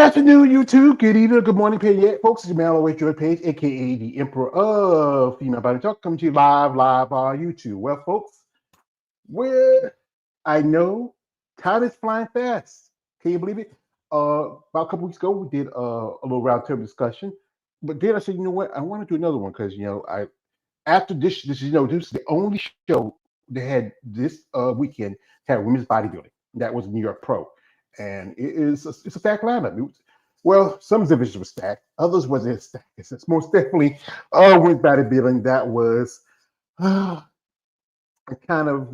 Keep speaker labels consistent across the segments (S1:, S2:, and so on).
S1: afternoon, YouTube. Good evening, good morning, Payette. Folks, it's your man, always Joy Page, aka the Emperor of Female Body Talk, coming to you live on YouTube. Well, folks, where I know time is flying fast. Can you believe it? About a couple weeks ago, we did a little roundtable discussion, but then I said, you know what? I want to do another one because I after this is the only show that had this weekend had women's bodybuilding. That was New York Pro, and it's a stacked lineup. Well, some divisions were stacked, others wasn't stacked. It's most definitely women's bodybuilding that was. I kind of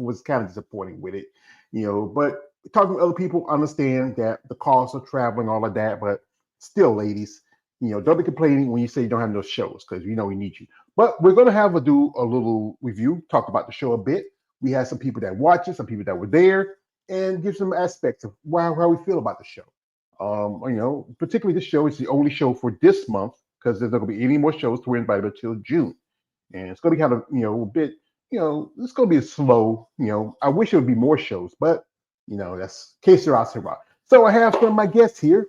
S1: disappointing with it, But talking to other people, understand that the cost of traveling, all of that. But still, ladies, don't be complaining when you say you don't have no shows because we need you. But we're gonna do a little review, talk about the show a bit. We had some people that watched it, some people that were there, and give some aspects of how we feel about the show. Particularly this show is the only show for this month because there's not gonna be any more shows to win by until June, and it's gonna be kind of a bit it's going to be slow. I wish there would be more shows, but that's case sera, sera. So I have some of my guests here,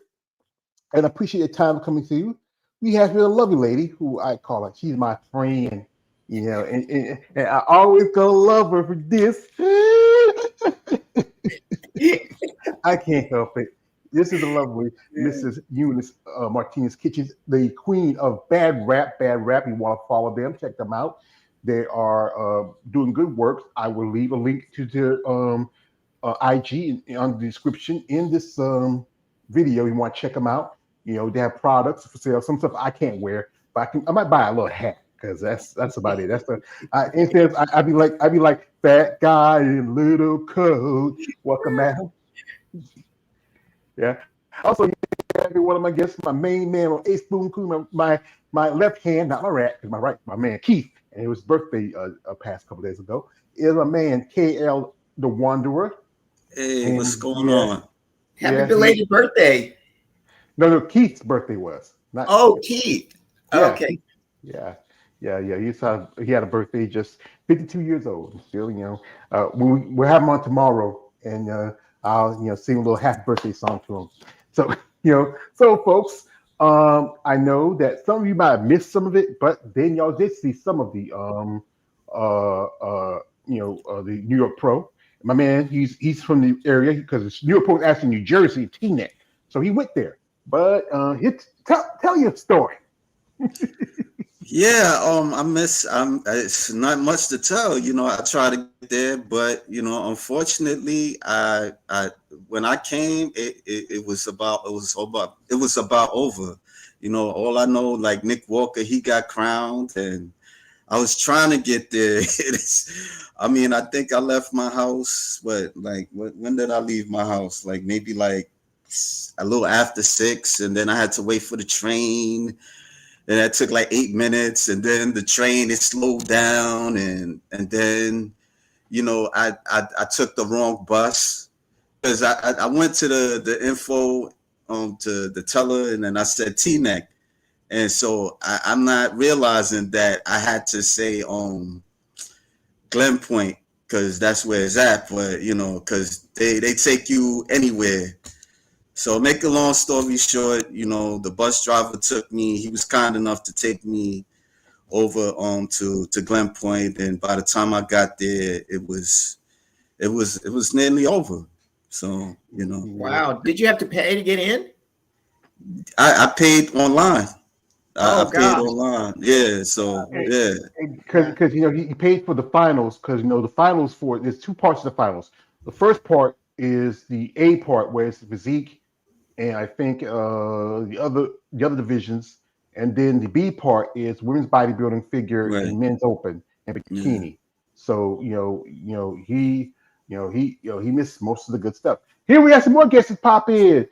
S1: and I appreciate your time coming through. We have here a lovely lady who I call her. She's my friend, and I always gonna love her for this. I can't help it. This is the lovely Mrs. Eunice Martinez Kitchens, the queen of bad rap. Bad rap. You want to follow them? Check them out. They are doing good work. I will leave a link to their IG on the description in this video. You want to check them out. They have products for sale. Some stuff I can't wear, but I might buy a little hat because that's about it. That's the instead I'd be like fat guy in little coat. Welcome, man. Yeah. Also, one of my guests, my main man on Ace Boom Coon, my left hand, not my rat, my right, my man Keith. And it was birthday past couple days ago. Is my man KL the Wanderer.
S2: Hey, what's going on?
S3: Happy belated birthday.
S1: No, Keith's birthday was.
S3: Not Keith.
S1: Yeah.
S3: Okay.
S1: Yeah. He had a birthday, just 52 years old. Still, we'll have him on tomorrow, and I'll sing a little happy birthday song to him. So so folks. I know that some of you might have missed some of it, but then y'all did see some of the the New York Pro. My man, he's from the area because New York Pro is actually New Jersey, Teaneck, so he went there. But tell your story.
S2: Yeah, it's not much to tell. I try to get there, but unfortunately, I when I came, it was about over. All I know, like Nick Walker, he got crowned, and I was trying to get there. I think I left my house. When did I leave my house? Like maybe like a little after 6, and then I had to wait for the train. And that took like 8 minutes, and then the train it slowed down, and then I took the wrong bus because I went to the info to the teller, and then I said Teaneck, and so I'm not realizing that I had to say Glen Point because that's where it's at, but because they take you anywhere. So make a long story short, the bus driver took me. He was kind enough to take me over to Glen Point, and by the time I got there, it was nearly over. So
S3: Wow, did you have to pay to get in?
S2: I paid online. I paid
S3: God.
S2: online. Yeah. So yeah.
S1: Because he paid for the finals because the finals there's two parts of the finals. The first part is the A part where it's physique. And I think the other divisions, and then the B part is women's bodybuilding, figure, and men's open and bikini. Yeah. So he missed most of the good stuff. Here we have some more guests pop in.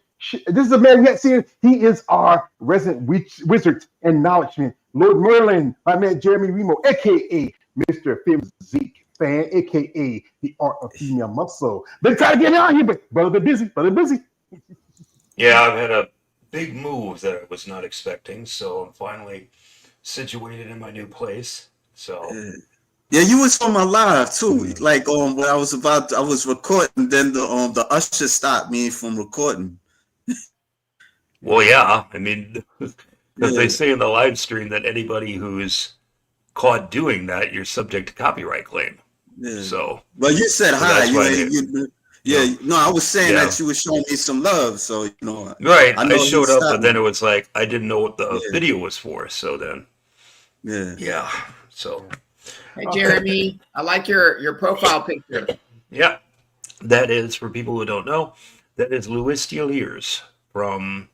S1: This is a man yet seen. He is our resident wizard and knowledge man, Lord Merlin. My man Jeremy Remo, aka Mr. Physique Fan, aka the Art of Female Muscle. Been trying to get out here, but brother busy.
S4: Yeah, I've had a big move that I was not expecting, so I'm finally situated in my new place. So
S2: yeah, you was on my live too. Like when I was recording, then the usher stopped me from recording.
S4: Well, yeah. I mean, because they
S2: Yeah,
S4: say in the live stream that anybody who's caught doing that, you're subject to copyright claim.
S2: yeah.
S4: So,
S2: But you said
S4: so
S2: hi.
S4: that's why they,
S2: Yeah. No, I was saying
S4: yeah.
S2: that you were showing me some love. So
S4: Right.
S2: I
S4: I
S2: know he
S4: showed up,
S2: stopped
S4: but then
S2: me.
S4: it was like I didn't know what the
S2: Yeah,
S4: video was for. So then,
S2: yeah.
S4: yeah. So,
S1: Yeah.
S3: Hey,
S1: Okay.
S3: Jeremy, I like your profile picture.
S4: yeah. That is, for people who don't know, that is Louis Lears from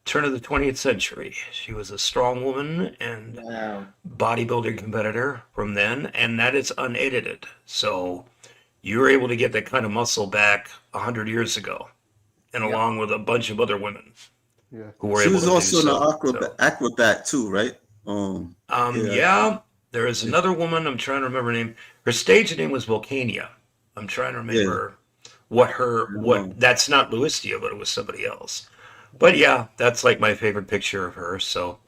S4: turn of the 20th century. She was a strong woman and
S3: Wow.
S4: bodybuilding competitor from then, and that is unedited. So you were able to get that kind of muscle back 100 years ago, and
S3: Yep.
S4: along with a bunch of other women
S1: Yeah.
S4: who were
S2: She
S4: able
S2: was
S4: to do
S2: also an
S4: so. So,
S2: acrobat too, right? Yeah,
S4: yeah, there is another woman. I'm trying to remember her name. Her stage name was Volcania. I'm trying to
S2: yeah.
S4: remember what. That's not Luistia, but it was somebody else. But yeah, that's like my favorite picture of her. So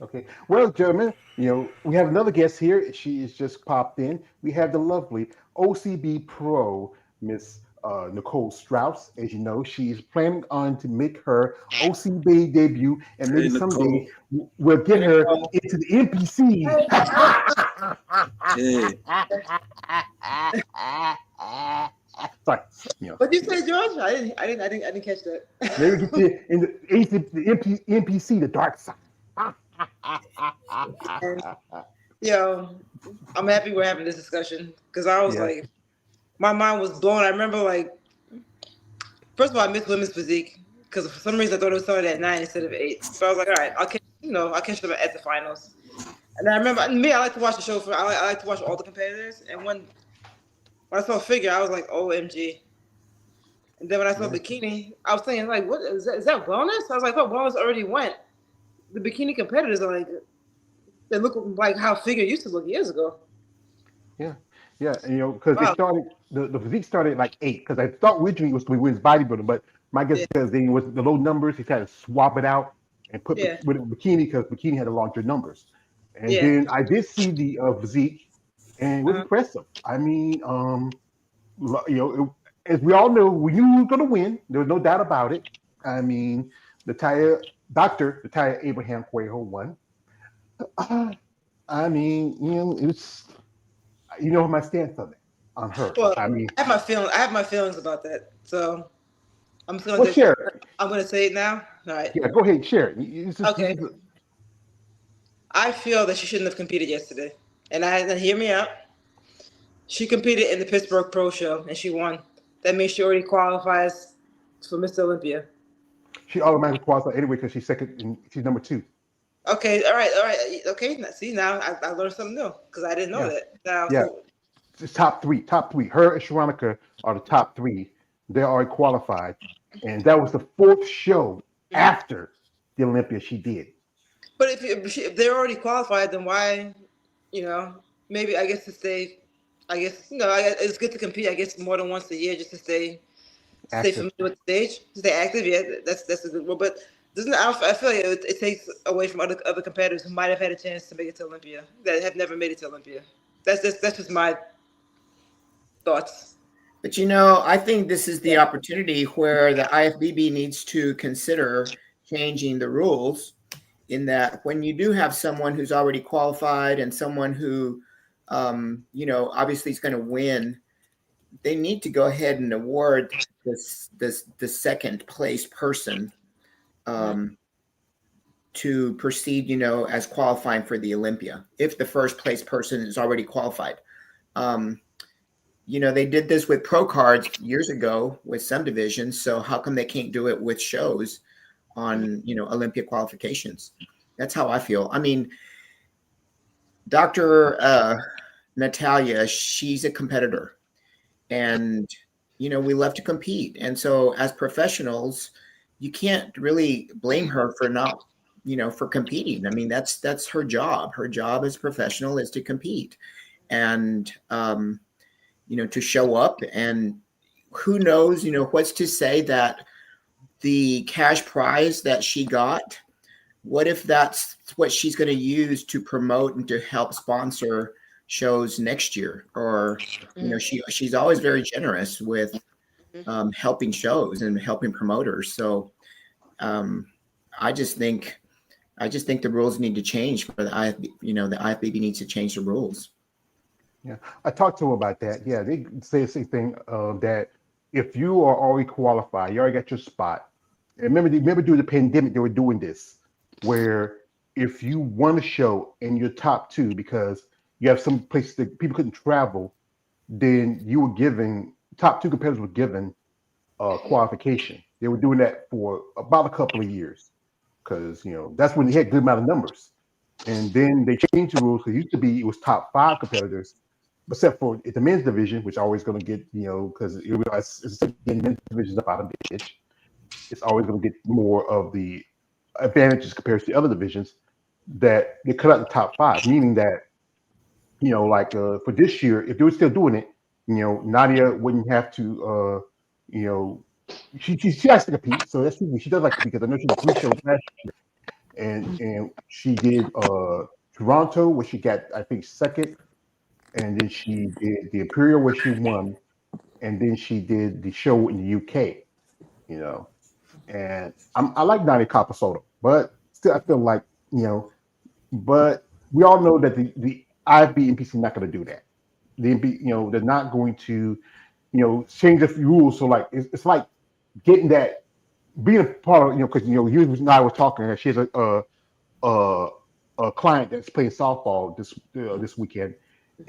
S1: Okay. Well, gentlemen, we have another guest here. She is just popped in. We have the lovely OCB Pro, Miss Nicole Strauss. As you know, she's planning on to make her OCB debut, and maybe
S2: Hey,
S1: someday
S2: Nicole.
S1: we'll get her into the NPC.
S2: Hey,
S1: Sorry,
S5: What did you say, George? I didn't catch that.
S1: maybe get you in the NPC, the dark side.
S5: And, yo, I'm happy we're having this discussion because I was
S1: Yeah.
S5: like, my mind was blown. I remember like, first of all, I missed women's physique because for some reason I thought it was started at 9 instead of 8. So I was like, all right, I'll catch them at the finals. And I remember me, I like to watch the show I like to watch all the competitors. And when I saw figure, I was like, OMG. And then when I saw
S1: Yeah.
S5: bikini, I was thinking like, what is that wellness? I was like, oh, wellness already went. The bikini competitors are like, they look like how figure used to look years ago.
S1: Yeah, because they
S5: Wow.
S1: started the physique started at like 8. Because I thought originally it was to be women's bodybuilding, but my guess
S5: Yeah.
S1: because they was the low numbers, he tried to swap it out and put
S5: Yeah.
S1: with bikini because bikini had the larger numbers. And
S5: Yeah.
S1: then I did see the physique, and it was
S5: Uh-huh.
S1: impressive. I mean, as we all know, we knew we were going to win. There was no doubt about it. I mean, Natalia Abraham Cuejo won. I mean, it's my stance on her.
S5: Well,
S1: I mean,
S5: I have my feelings about that. So I'm just
S1: well,
S5: gonna
S1: share it.
S5: I'm gonna say it now. All right.
S1: Yeah, go ahead, share it.
S5: Okay. I feel that she shouldn't have competed yesterday. And hear me out. She competed in the Pittsburgh Pro Show and she won. That means she already qualifies for Mr. Olympia.
S1: She automatically qualified anyway because she's second and she's number 2.
S5: Okay, all right. Okay, see now I learned something new because I didn't know
S1: Yeah.
S5: that. Now,
S1: Yeah.
S5: so,
S1: It's top three. Her and Sharonica are the top 3. They're already qualified, and that was the 4th show after the Olympia she did.
S5: but if they're already qualified, then why, maybe I guess to stay, I guess it's good to compete. I guess more than once a year just to stay
S1: Active.
S5: familiar with the stage, to stay active. Yeah, that's a good rule. But I feel like it takes away from other competitors who might have had a chance to make it to Olympia that have never made it to Olympia. That's just my thoughts.
S3: But I think this is the opportunity where the IFBB needs to consider changing the rules in that when you do have someone who's already qualified and someone who, obviously is going to win, they need to go ahead and award the second place person to proceed, as qualifying for the Olympia if the first place person is already qualified. They did this with pro cards years ago with some divisions. So how come they can't do it with shows on, Olympia qualifications? That's how I feel. I mean, Dr. Natalia, she's a competitor and, we love to compete. And so as professionals, you can't really blame her for not, for competing. I mean, that's her job. Her job as a professional is to compete and, to show up. And who knows, what's to say that the cash prize that she got, what if that's what she's going to use to promote and to help sponsor shows next year? Or, she's always very generous with helping shows and helping promoters. So I just think the rules need to change for the IFB. The IFBB needs to change the rules.
S1: Yeah, I talked to him about that. Yeah, they say the same thing, that if you are already qualified, you already got your spot. And remember during the pandemic, they were doing this, where if you won a show and you're top two because you have some places that people couldn't travel, then you were given top two competitors were given qualification. They were doing that for about a couple of years because that's when they had good amount of numbers. And then they changed the rules because it used to be it was top five competitors, except for the men's division, which always going to get because it's the men's division's up out of bitch. It's always going to get more of the advantages compared to the other divisions. That they cut out the top five, meaning that like for this year, if they were still doing it, Nadia wouldn't have to she has to compete, so that's she does like to compete because I know she did 3 shows last year, and she did Toronto where she got I think second, and then she did the Imperial where she won, and then she did the show in the UK, and I like Nadia Caposoto, but still I feel like but we all know that the IFB and PC not going to do that. They're not going to change the rules. So like it's like getting that being a part of because you and I were talking. She has a client that's playing softball this weekend,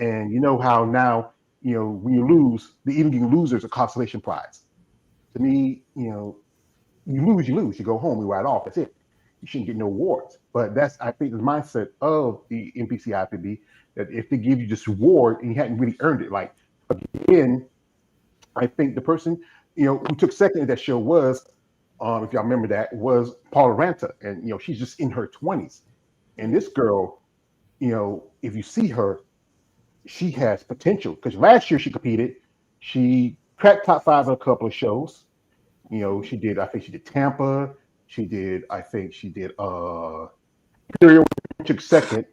S1: and you know how now when you lose, they even give losers a consolation prize. To me, you lose, you go home, you ride off. That's it. You shouldn't get no awards. But that's I think the mindset of the NPC IFBB that if they give you this reward and you hadn't really earned it, like again, I think the person who took second at that show was, if y'all remember that, was Paula Ranta, and she's just in her 20s, and this girl, if you see her, she has potential because last year she competed, she cracked top 5 in a couple of shows. She did. I think she did Tampa. She did. I think she did. Imperial took second,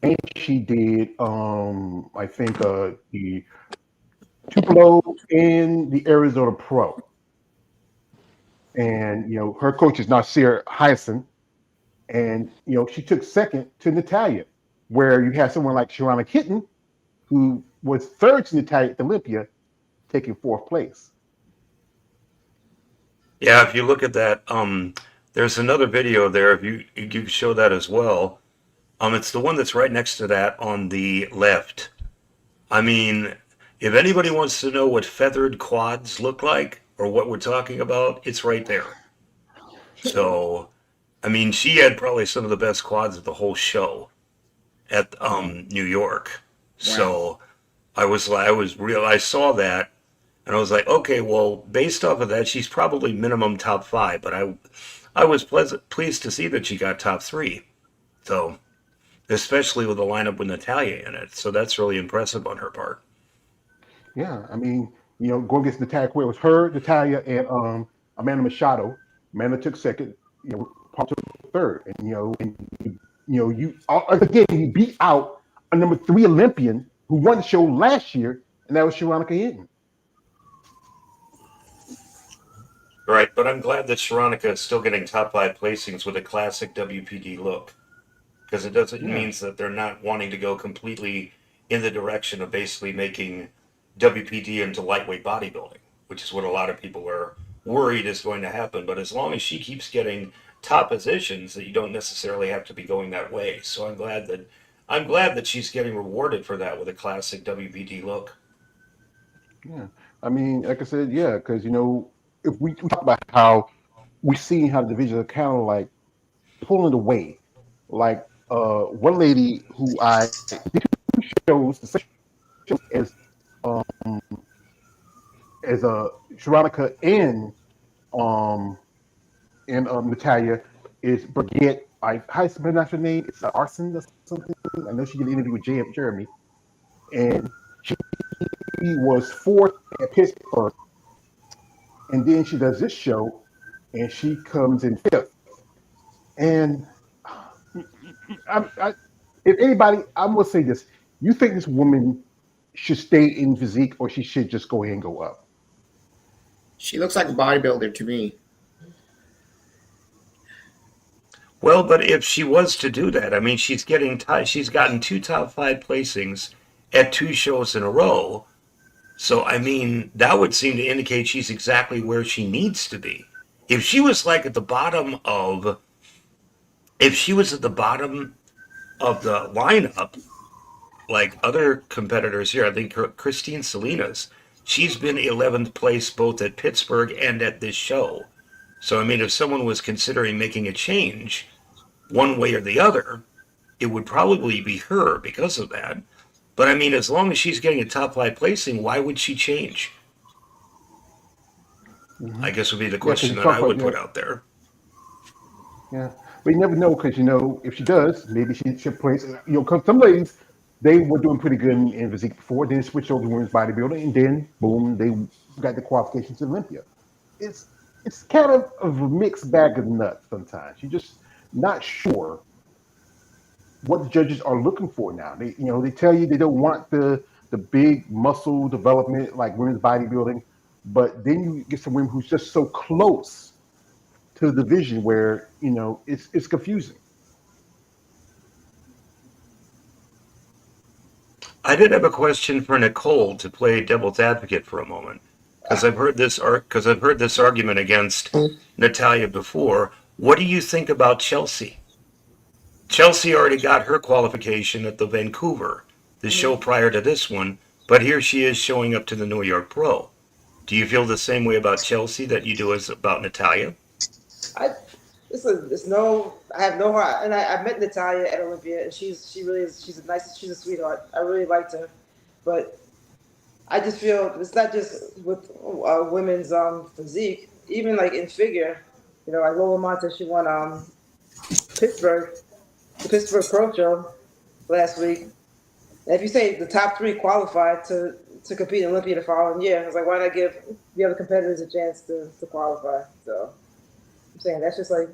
S1: and she did. I think the Tupelo in the Arizona Pro, and her coach is Nasir Hyacinth, and she took second to Natalia, where you have someone like Sharana Kitten, who was third to Natalia at Olympia, taking 4th place.
S4: Yeah, if you look at that, there's another video there. If you can show that as well. It's the one that's right next to that on the left. I mean, if anybody wants to know what feathered quads look like or what we're talking about, it's right there. So, I mean, she had probably some of the best quads of the whole show at New York. Wow. So I saw that. And I was like, okay, well, based off of that, she's probably minimum top 5. But I was pleased to see that she got top 3. So, especially with the lineup with Natalia in it. So that's really impressive on her part.
S1: Yeah, I mean, going against Natalia, it was her, Natalia, and Amanda Machado. Amanda took second. Paul took third, and you again you beat out a number 3 Olympian who won the show last year, and that was Sharonica Hinton.
S4: Right, but I'm glad that Sharonica is still getting top 5 placings with a classic WPD look, because it means that they're not wanting to go completely in the direction of basically making WPD into lightweight bodybuilding, which is what a lot of people are worried is going to happen. But as long as she keeps getting top positions, that you don't necessarily have to be going that way. So I'm glad that she's getting rewarded for that with a classic WPD look.
S1: Yeah, I mean, like I said, yeah, because if we talk about how we see how the divisions are kind of like pulling away, like one lady who I shows the same show as Sharonica and Natalia is Brigitte. How you pronounce her name? It's Arson or something. I know she did an interview with Jeremy, and she was 4th at Pittsburgh, and then she does this show, and she comes in 5th. And if anybody, I'm gonna say this: you think this woman should stay in physique, or she should just go ahead and go up?
S3: She looks like a bodybuilder to me.
S4: Well, but if she was to do that, I mean, she's gotten 2 top 5 placings at 2 shows in a row. So, I mean, that would seem to indicate she's exactly where she needs to be. If she was like at the bottom of, if she was at the bottom of the lineup, like other competitors here, I think Christine Salinas, she's been 11th place both at Pittsburgh and at this show. So, I mean, if someone was considering making a change one way or the other, it would probably be her because of that. But I mean, as long as she's getting a top 5 placing, why would she change? I guess would be the
S1: Yeah, because
S4: question
S1: you
S4: that
S1: talk
S4: I
S1: about
S4: would put out there.
S1: yeah, but you never know because if she does, maybe she should place. Because some ladies they were doing pretty good in physique before, then switched over to women's bodybuilding, and then boom, they got the qualifications to Olympia. It's it's kind of a mixed bag of nuts sometimes. You're just not sure what the judges are looking for now. They tell you they don't want the big muscle development like women's bodybuilding, but then you get some women who's just so close to the division where it's confusing.
S4: I did have a question for Nicole to play devil's advocate for a moment, because I've heard this argument against Natalia before. What do you think about Chelsea? Chelsea already got her qualification at the Vancouver, the show prior to this one, but here she is showing up to the New York Pro. Do you feel the same way about Chelsea that you do as about Natalia?
S5: I it's no, I have no heart, and I met Natalia at Olympia, and she really is. She's a sweetheart. I really liked her, but I just feel it's not just with women's physique, even like in figure. Like Lola Monte, she won Pittsburgh, the Pittsburgh Pro Show last week. And if you say the top 3 qualified to compete in Olympia the following year, I was like, why not give the other competitors a chance to qualify? So I'm saying that's just like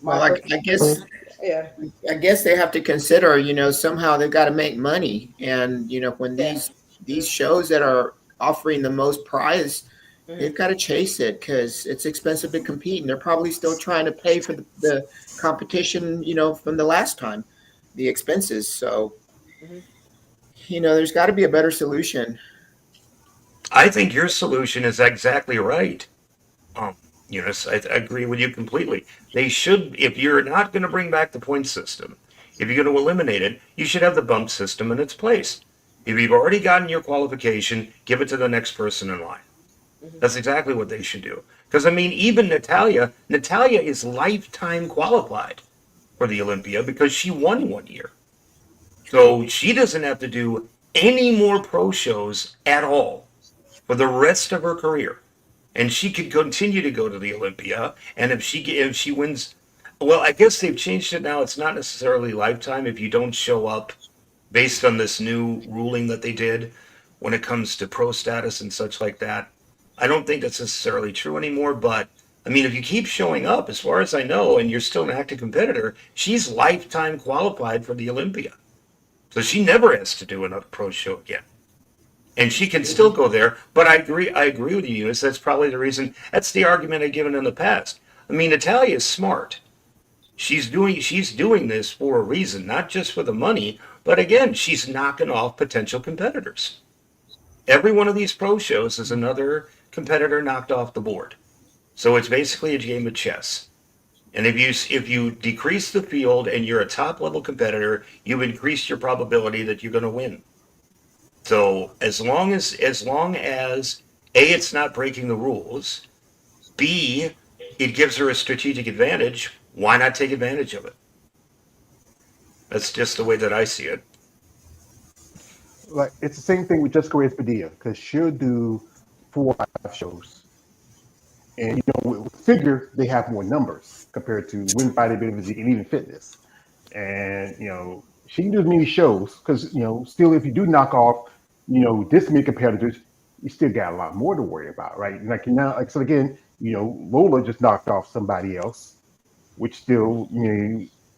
S5: my
S3: Well, I guess
S5: yeah.
S3: I guess they have to consider, somehow they've got to make money, and when these shows that are offering the most prize, they've got to chase it because it's expensive to compete, and they're probably still trying to pay for the competition, from the last time, the expenses. So, there's got to be a better solution.
S4: I think your solution is exactly right. Eunice, I agree with you completely. They should, if you're not going to bring back the point system, if you're going to eliminate it, you should have the bump system in its place. If you've already gotten your qualification, give it to the next person in line. That's exactly what they should do. Because, I mean, even Natalia is lifetime qualified for the Olympia because she won one year. So she doesn't have to do any more pro shows at all for the rest of her career. And she could continue to go to the Olympia. And if she wins, well, I guess they've changed it now. It's not necessarily lifetime if you don't show up based on this new ruling that they did when it comes to pro status and such like that. I don't think that's necessarily true anymore. But I mean, if you keep showing up, as far as I know, and you're still an active competitor, she's lifetime qualified for the Olympia. So she never has to do another pro show again. And she can still go there, but I agree with you, Eunice. That's probably the reason. That's the argument I've given in the past. I mean, Natalia is smart. She's doing this for a reason, not just for the money, but again, she's knocking off potential competitors. Every one of these pro shows is another competitor knocked off the board. So it's basically a game of chess. And if you decrease the field and you're a top level competitor, you've increased your probability that you're going to win. So as long as A, it's not breaking the rules, B, it gives her a strategic advantage, why not take advantage of it? That's just the way that I see it.
S1: Like it's the same thing with Jessica Reyes Padilla because she'll do 4 or 5 shows, and with figure they have more numbers compared to women's bodybuilding physique and even fitness, and she can do as many shows because still if you do knock off this many competitors, you still got a lot more to worry about, right? Like now, so again, Lola just knocked off somebody else, which still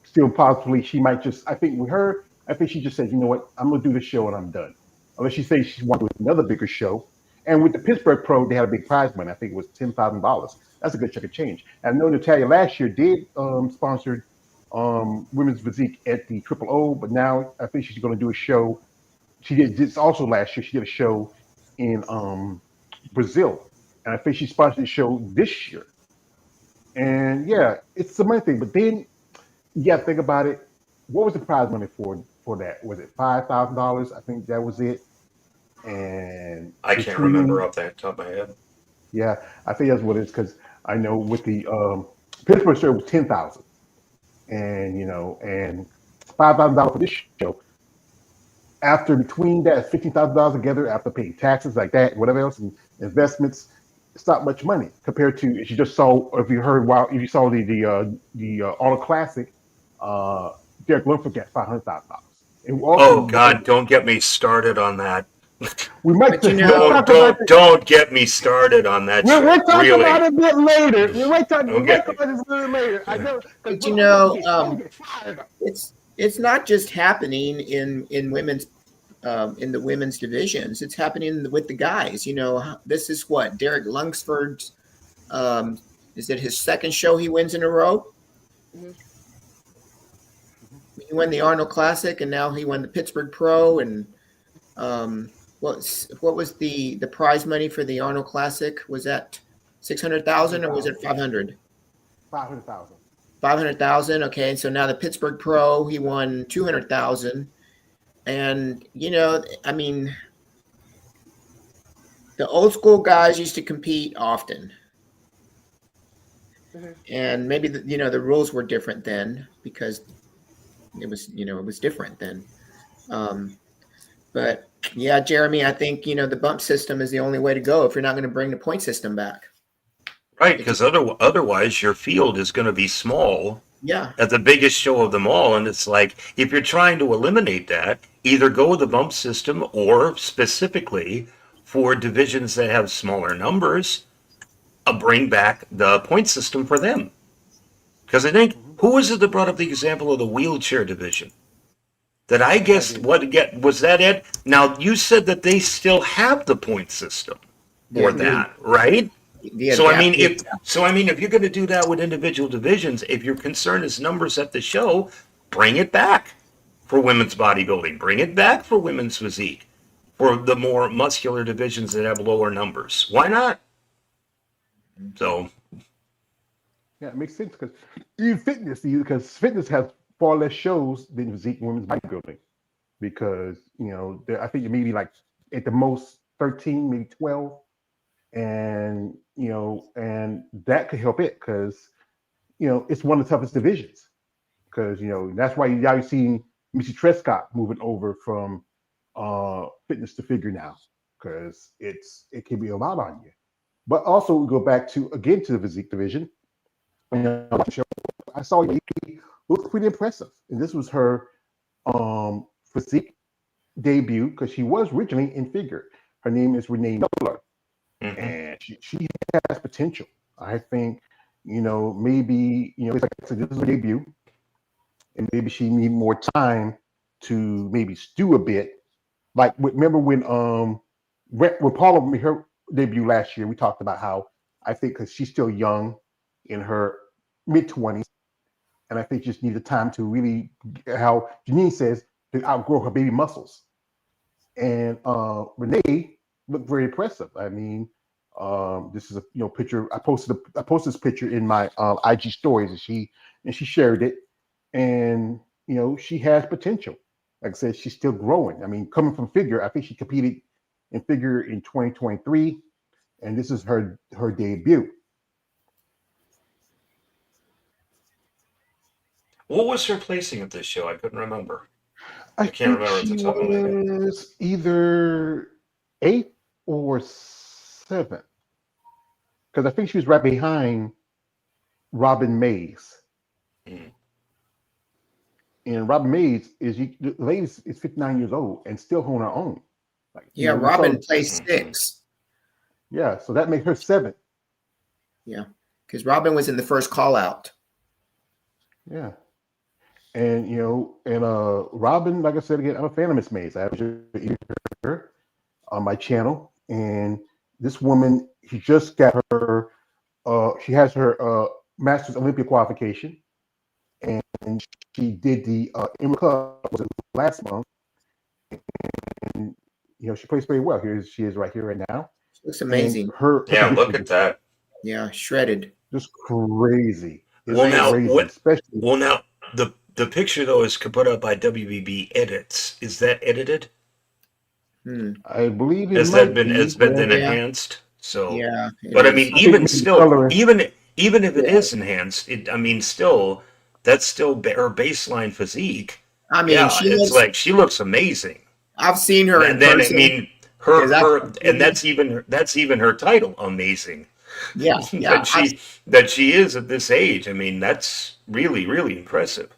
S1: still possibly she might just. I think with her, I think she just said, you know what, I'm gonna do the show and I'm done. Unless she says she wants to do another bigger show, And with the Pittsburgh Pro, they had a big prize money. I think it was $10,000. That's a good chunk of change. And I know Natalia last year did sponsored women's physique at the Triple O, but now I think she's going to do a show. She did this also last year. She did a show in Brazil, and I think she sponsored the show this year. And yeah, it's the money thing. But then you got to think about it. What was the prize money for that? Was it $5,000? I think that was it. And
S4: I can't remember off the top of my head.
S1: Yeah, I think that's what it is because I know with the Pittsburgh show was 10,000, and and $5,000 for this show. After between that $15,000 together, after paying taxes like that, whatever else, and investments, it's not much money compared to if you just saw, or if you heard, if you saw the Auto Classic, Derek Lundford got $500,000.
S4: Oh God, don't get me started on that.
S1: We might
S4: don't get me started on that.
S1: We'll talk
S4: really.
S1: about it a bit later. We might talk about this a little later. I know,
S3: but it's not just happening in women's in the women's divisions. It's happening with the guys. This is what Derek Lunsford's. Is it his second show he wins in a row? Mm-hmm. He won the Arnold Classic, and now he won the Pittsburgh Pro, and what was the prize money for the Arnold Classic? Was that 600,000 or was it 500?
S1: 500,000.
S3: 500,000. Okay, so now the Pittsburgh Pro, he won 200,000, and I mean, the old school guys used to compete often, and maybe the rules were different then because it was different then. But yeah, Jeremy, I think, the bump system is the only way to go if you're not going to bring the point system back.
S4: Right, because otherwise your field is going to be small.
S3: Yeah.
S4: At the biggest show of them all. And it's like, if you're trying to eliminate that, either go with the bump system or specifically for divisions that have smaller numbers, bring back the point system for them. Because I think, who was it that brought up the example of the wheelchair division? That I guess was that it? Now you said that they still have the point system for that, right? So I mean, if you're going to do that with individual divisions, if your concern is numbers at the show, bring it back for women's bodybuilding. Bring it back for women's physique, for the more muscular divisions that have lower numbers. Why not? So.
S1: Yeah, it makes sense because even fitness has far less shows than physique and women's bodybuilding because I think maybe like at the most 13, maybe 12, and and that could help it because it's one of the toughest divisions because that's why y'all seeing Missy Trescott moving over from fitness to figure now because it can be a lot on you. But also we go back to the physique division. I saw you looked pretty impressive, and this was her physique debut because she was originally in figure. Her name is Renee Miller, and she has potential. I think maybe like I said, this is her debut, and maybe she need more time to maybe stew a bit. Like remember when Paula made her debut last year, we talked about how I think because she's still young in her mid-20s, and I think just need the time to really, how Janine says, to outgrow her baby muscles. And Renee looked very impressive. I mean, this is a picture. I posted this picture in my IG stories, and she shared it. And she has potential. Like I said, she's still growing. I mean, coming from figure, I think she competed in figure in 2023, and this is her debut.
S4: What was her placing at this show? I couldn't remember.
S1: I
S4: can't remember at the top of my head.
S1: It was either 8th or 7th. Because I think she was right behind Robin Mays.
S4: Mm.
S1: And Robin Mays the lady is 59 years old and still holding her own.
S3: Robin placed 6th.
S1: Yeah, so that makes her 7th.
S3: Yeah, because Robin was in the first call out.
S1: Yeah. And Robin, like I said again, I'm a fan of Miss Mays. I have her on my channel, and This woman, she just got her. She has her Masters Olympia qualification, and she did the Emerald Cup was it last month, and she plays very well. Here she is right here right now,
S3: Looks
S1: and
S3: amazing.
S1: her
S4: Yeah,
S1: condition
S4: look at
S1: is
S4: that.
S3: Yeah, shredded.
S1: just crazy. It's
S4: Well, now
S1: crazy,
S4: what?
S1: especially.
S4: Well, now the picture though is put up by WBB Edits. Is that edited?
S3: Hmm.
S1: I believe it
S4: Has that
S1: might
S4: been
S1: be.
S4: has been
S1: Yeah,
S4: then
S3: Yeah,
S4: enhanced? So,
S3: yeah, it
S4: but I mean,
S3: is.
S1: I think
S4: even
S1: maybe the
S4: still,
S1: coloring.
S4: even if it
S3: Yeah.
S4: is enhanced, I mean, still, that's still her baseline physique.
S3: I mean,
S4: Yeah,
S3: she
S4: it's
S3: looks.
S4: like she looks amazing.
S3: I've seen her in
S4: And then I
S3: person
S4: mean,
S3: because I've.
S4: and that's even her title, amazing.
S3: Yeah, yeah.
S4: That she is at this age. I mean, that's really really impressive.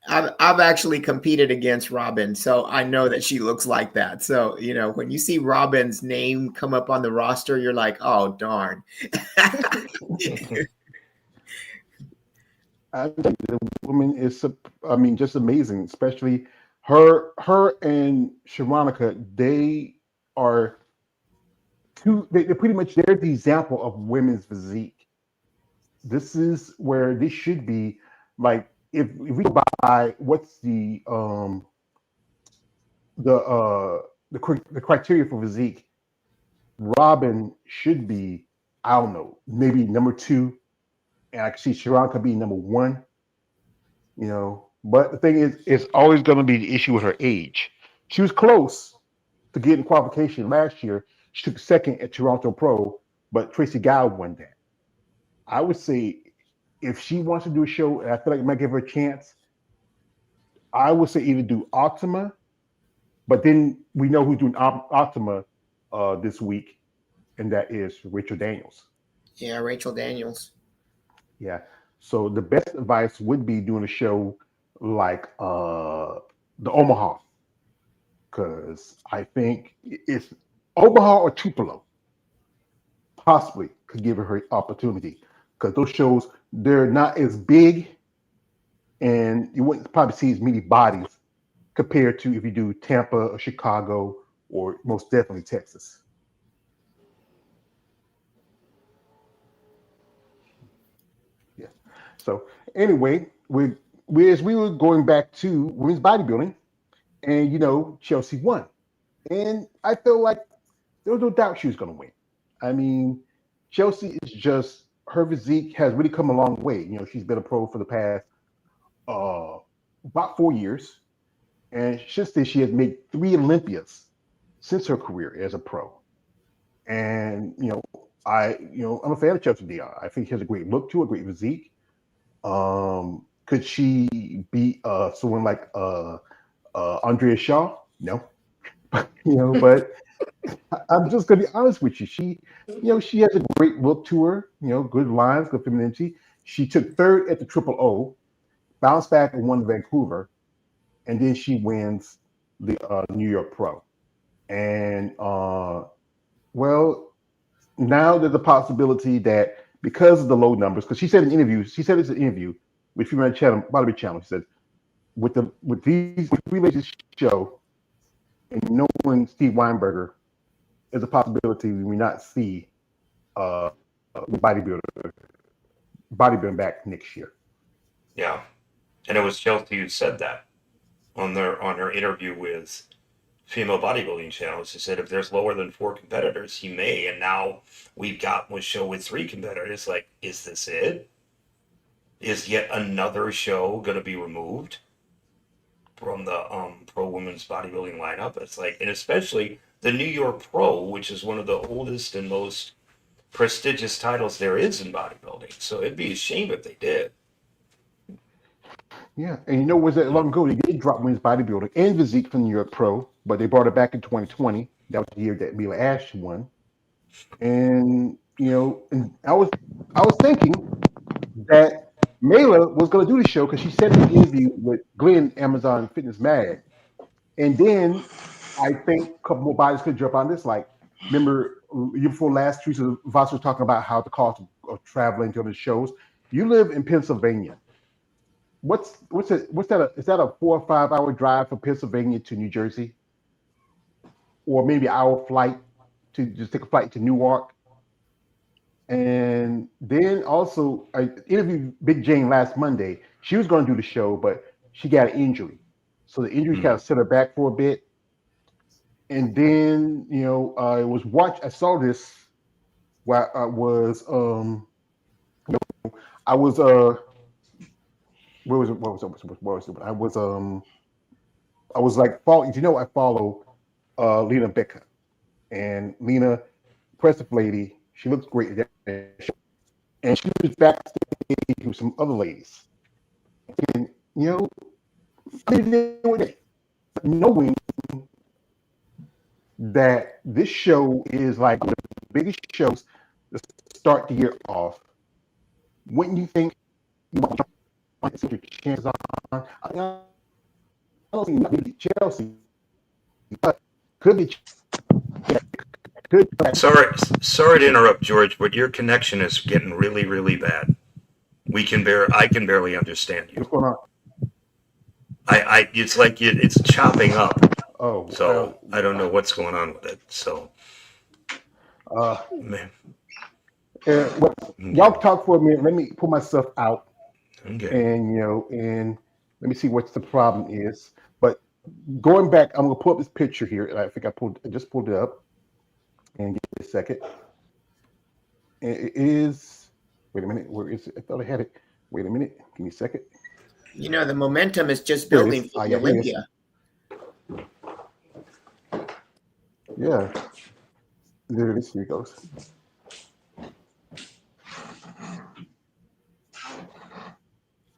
S3: I've actually competed against Robin, so I know that she looks like that. So, when you see Robin's name come up on the roster, you're like, oh, darn.
S1: The woman is, I mean, just amazing. Especially her and Sharonica. They are two. They're pretty much they're the example of women's physique. This is where this should be. Like if we go by what's the criteria for physique, Robin should be, I don't know, maybe number two, and I can see Sharon could be number one. But the thing is, it's always going to be the issue with her age. She was close to getting qualification last year. She took second at Toronto Pro, but Tracy Guy won that. I would say if she wants to do a show, and I feel like it might give her a chance, I would say either do Optima, but then we know who's doing Optima this week, and that is Rachel Daniels.
S3: Yeah, Rachel Daniels.
S1: Yeah. So the best advice would be doing a show like the Omaha, because I think it's Omaha or Tupelo possibly could give her opportunity, because those shows they're not as big, and you wouldn't probably see as many bodies compared to if you do Tampa or Chicago or most definitely Texas. Yeah. So anyway, as we were going back to women's bodybuilding, and Chelsea won, and I feel like there was no doubt she was going to win. I mean, Chelsea is just her physique has really come a long way. She's been a pro for the past uh, about 4 years, and since then she has made 3 Olympias since her career as a pro. And I'm a fan of Chelsea Dion. I think she has a great look to her, great physique. Could she beat someone like Andrea Shaw? No, but I'm just gonna be honest with you. She has a great look to her. Good lines, good femininity. She took third at the Triple O, bounced back and won Vancouver, and then she wins the New York Pro. And well, now there's a possibility that because of the low numbers, because she said in interviews, she said it's an interview with Female Channel, Bobby Channel. She said with these three ladies show and knowing Steve Weinberger, there's a possibility we may not see uh, bodybuilder bodybuilding back next year.
S4: Yeah, and it was Chelsea who said that on her interview with Female Bodybuilding Channel. She said if there's lower than 4 competitors, he may. And now we've got a show with 3 competitors. Like, is this it? Is yet another show going to be removed from the pro women's bodybuilding lineup? It's like, and especially the New York Pro, which is one of the oldest and most prestigious titles there is in bodybuilding. So it'd be a shame if they did.
S1: Yeah, and was that long ago they did drop women's bodybuilding and physique from New York Pro, but they brought it back in 2020. That was the year that Mila Ash won. And and I was thinking that Mela was going to do the show because she said in the interview with Glenn Amazon Fitness Mag, and then I think a couple more bodies could jump on this. Like, remember year before last, Teresa Voss was talking about how the cost of traveling to the shows. You live in Pennsylvania. What's it? What's that? Is that a 4 or 5 hour drive from Pennsylvania to New Jersey, or maybe an hour flight? to just take a flight to Newark. And then also, I interviewed Big Jane last Monday. She was going to do the show, but she got an injury. So the injury kind of set her back for a bit. And then, I was I saw this while I was, I was like, I follow Lena Becker. And Lena, impressive lady, she looks great. And she was backstage with some other ladies. And, knowing that this show is like one of the biggest shows to start the year off, wouldn't you think you want to see your chances on? I don't think Chelsea, but could be.
S4: Sorry to interrupt, George, but your connection is getting really, really bad. I can barely understand you.
S1: What's going on?
S4: It's like it's chopping up.
S1: Oh,
S4: so I don't know what's going on with it. So, man.
S1: Y'all talk for a minute. Let me pull myself out.
S4: Okay.
S1: And and let me see what the problem is. But going back, I'm gonna pull up this picture here. I think I just pulled it up. And give it a second. And it is. Wait a minute. Where is it? I thought I had it. Wait a minute. Give me a second.
S3: The momentum is just building for the Olympia.
S1: Yeah. There it is. Here it goes.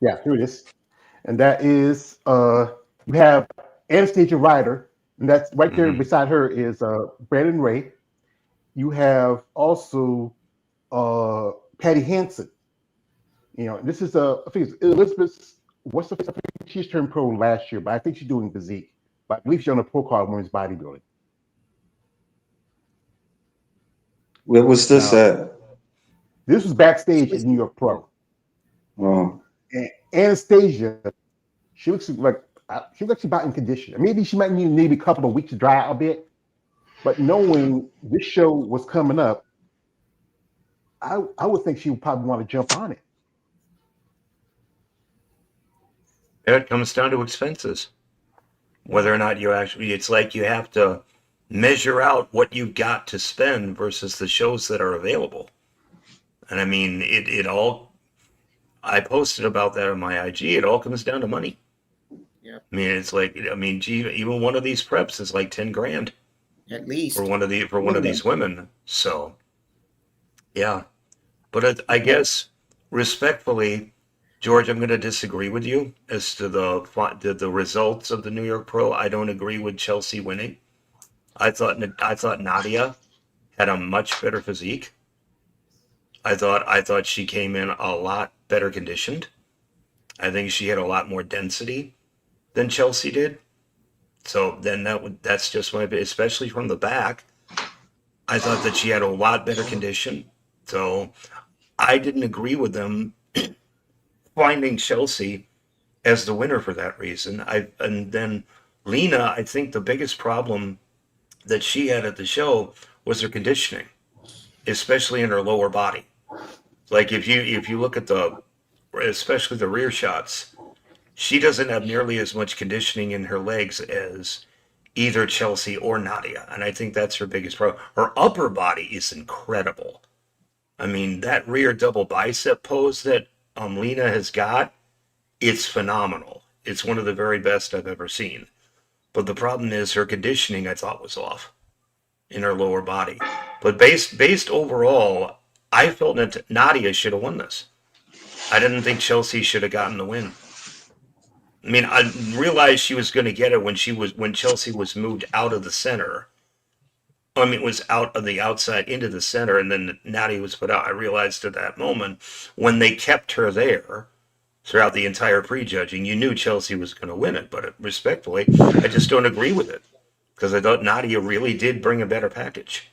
S1: Yeah, here it is. And that is you have Anastasia Ryder, and that's right there beside her is Brandon Ray. You have also Patty Hansen. This is I think it's Elizabeth. I think she's turned pro last year, but I think she's doing physique. But I believe she's on the pro card women's bodybuilding.
S2: Where was this at?
S1: This was backstage at New York Pro.
S2: Oh.
S1: And Anastasia, she looks like she's about in condition. Maybe she might need maybe a couple of weeks to dry out a bit. But knowing this show was coming up, I would think she would probably want to jump on it.
S4: It comes down to expenses. Whether or not it's like you have to measure out what you've got to spend versus the shows that are available. And I mean, I posted about that on my IG. It all comes down to money.
S3: Yeah.
S4: I mean, it's like, gee, even one of these preps is like 10 grand.
S3: At least
S4: for one of these women. So, yeah, but I guess respectfully, George, I'm going to disagree with you as to the results of the New York Pro. I don't agree with Chelsea winning. I thought Nadia had a much better physique. I thought she came in a lot better conditioned. I think she had a lot more density than Chelsea did. So then that's just my, especially from the back, I thought that she had a lot better condition. So I didn't agree with them finding Chelsea as the winner for that reason. And then Lena, I think the biggest problem that she had at the show was her conditioning, especially in her lower body. Like if you look at especially the rear shots, she doesn't have nearly as much conditioning in her legs as either Chelsea or Nadia. And I think that's her biggest problem. Her upper body is incredible. I mean, that rear double bicep pose that Lena has got, it's phenomenal. It's one of the very best I've ever seen. But the problem is her conditioning, I thought, was off in her lower body. But based overall, I felt that Nadia should have won this. I didn't think Chelsea should have gotten the win. I mean, I realized she was going to get it when Chelsea was moved out of the center. I mean, it was out of the outside into the center, and then Nadia was put out. I realized at that moment, when they kept her there throughout the entire prejudging, you knew Chelsea was going to win it. But respectfully, I just don't agree with it because I thought Nadia really did bring a better package.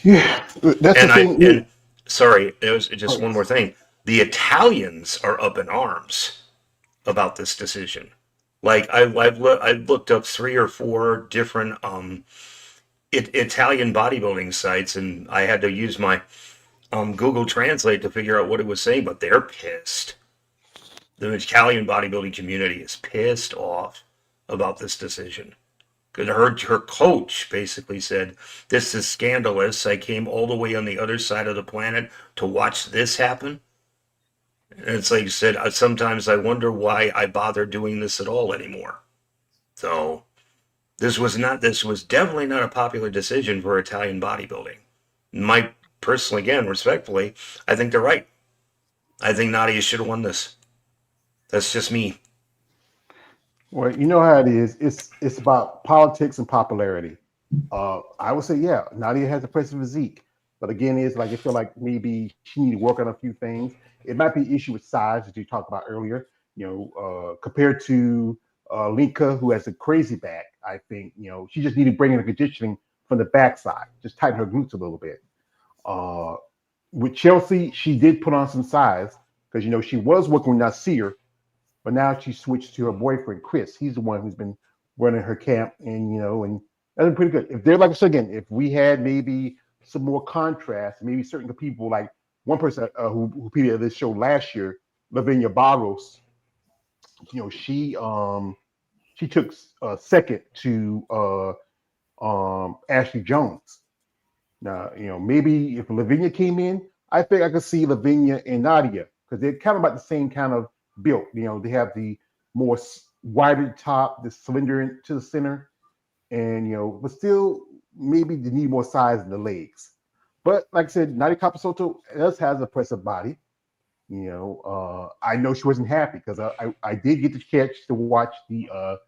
S1: Yeah, that's the thing.
S4: And sorry, it was just one more thing. The Italians are up in arms about this decision. Like I've looked up 3 or 4 different Italian bodybuilding sites, and I had to use my Google Translate to figure out what it was saying. But they're pissed. The Italian bodybuilding community is pissed off about this decision. Because her coach basically said, "This is scandalous. I came all the way on the other side of the planet to watch this happen." And it's like you said, sometimes I wonder why I bother doing this at all anymore. So this was definitely not a popular decision for Italian bodybuilding. My personally, again, respectfully, I think they're right. I think Nadia should have won this. That's just me.
S1: Well, you know how it is. It's about politics and popularity. I would say, yeah, Nadia has a impressive physique, but again, it's like I feel like maybe she need to work on a few things. It might be an issue with size, as you talked about earlier. Compared to Linka, who has a crazy back, I think she just needed to bring in the conditioning from the backside, just tighten her glutes a little bit. Uh, with Chelsea, she did put on some size because she was working with Nasir, but now she switched to her boyfriend Chris. He's the one who's been running her camp, and that's been pretty good. If they're like I said again, if we had maybe some more contrast, maybe certain people like one person who competed at this show last year, Lavinia Barros, she took second to Ashley Jones. Now, maybe if Lavinia came in, I think I could see Lavinia and Nadia because they're kind of about the same kind of built. They have the more wider top, the cylinder to the center, and but still maybe they need more size in the legs. But like I said, Nadia Capasoto does has a impressive body. I know she wasn't happy because I did get the chance to watch the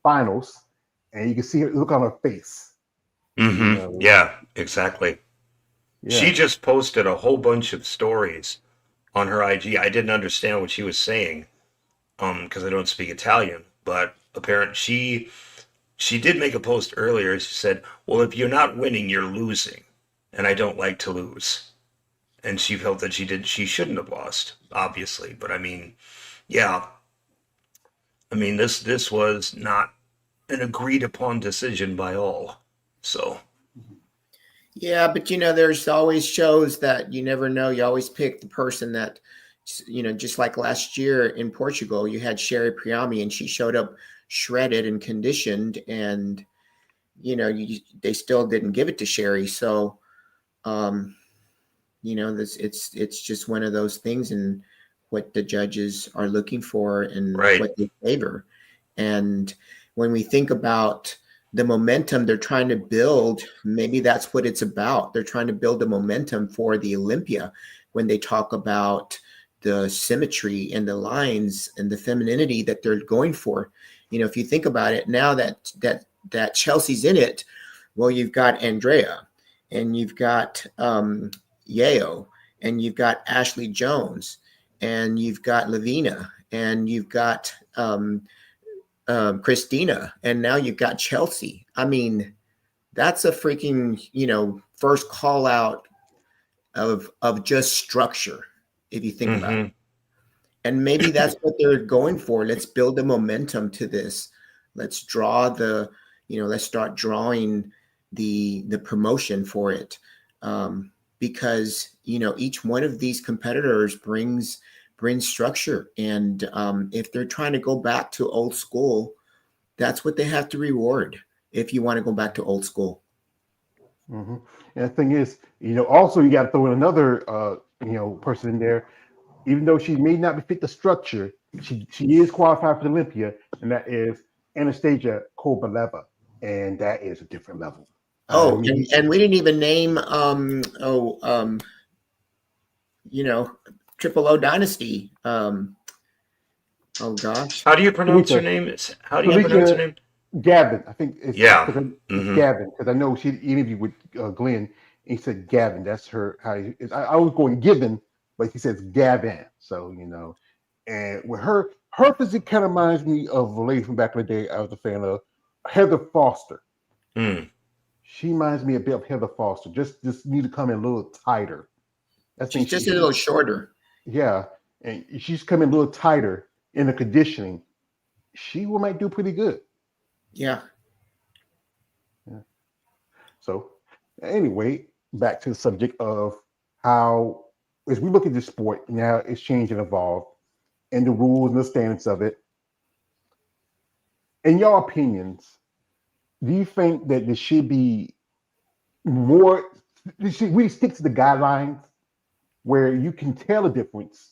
S1: finals, and you can see her look on her face.
S4: Yeah, exactly.
S1: Yeah.
S4: She just posted a whole bunch of stories on her IG. I didn't understand what she was saying, because I don't speak Italian. But apparently, she did make a post earlier. She said, "Well, if you're not winning, you're losing, and I don't like to lose." And she felt that she shouldn't have lost, obviously. But I mean, yeah, I mean this was not an agreed upon decision by all. So.
S3: Yeah, but there's always shows that you never know. You always pick the person that, just like last year in Portugal, you had Sherry Priami and she showed up shredded and conditioned, and they still didn't give it to Sherry. So, it's just one of those things, and what the judges are looking for and
S4: Right.
S3: what they favor. And when we think about the momentum they're trying to build, maybe that's what it's about. They're trying to build the momentum for the Olympia when they talk about the symmetry and the lines and the femininity that they're going for. If you think about it, now that Chelsea's in it, well, you've got Andrea and you've got Yeo and you've got Ashley Jones and you've got Lavina and you've got Christina, and now you've got Chelsea. I mean, that's a freaking, first call out of just structure, if you think about it. And maybe that's what they're going for. Let's build the momentum to this. Let's draw let's start drawing the promotion for it. Because, each one of these competitors brings structure. And if they're trying to go back to old school, that's what they have to reward if you want to go back to old school.
S1: Mm-hmm. And the thing is, also you got to throw in another, person in there. Even though she may not fit the structure, she is qualified for the Olympia, and that is Anastasia Kovaleva, and that is a different level.
S3: Oh, and we didn't even name Triple O Dynasty. Oh gosh.
S4: How do you pronounce her name? How do you pronounce her name?
S1: Gavin. I think it's
S4: Gavin,
S1: because I know she interviewed with Glenn, and he said Gavin. That's her. I was going Given, but he says Gavin. So and with her physique kind of reminds me of a lady from back in the day I was a fan of, Heather Foster. She reminds me a bit of Heather Foster. Just need to come in a little tighter.
S3: She's just a little shorter.
S1: Yeah, and she's coming a little tighter in the conditioning. She might do pretty good.
S3: Yeah.
S1: So anyway, back to the subject of how, as we look at this sport now, it's changed and evolved, and the rules and the standards of it. In your opinions, do you think that there should be more? Should we stick to the guidelines where you can tell the difference?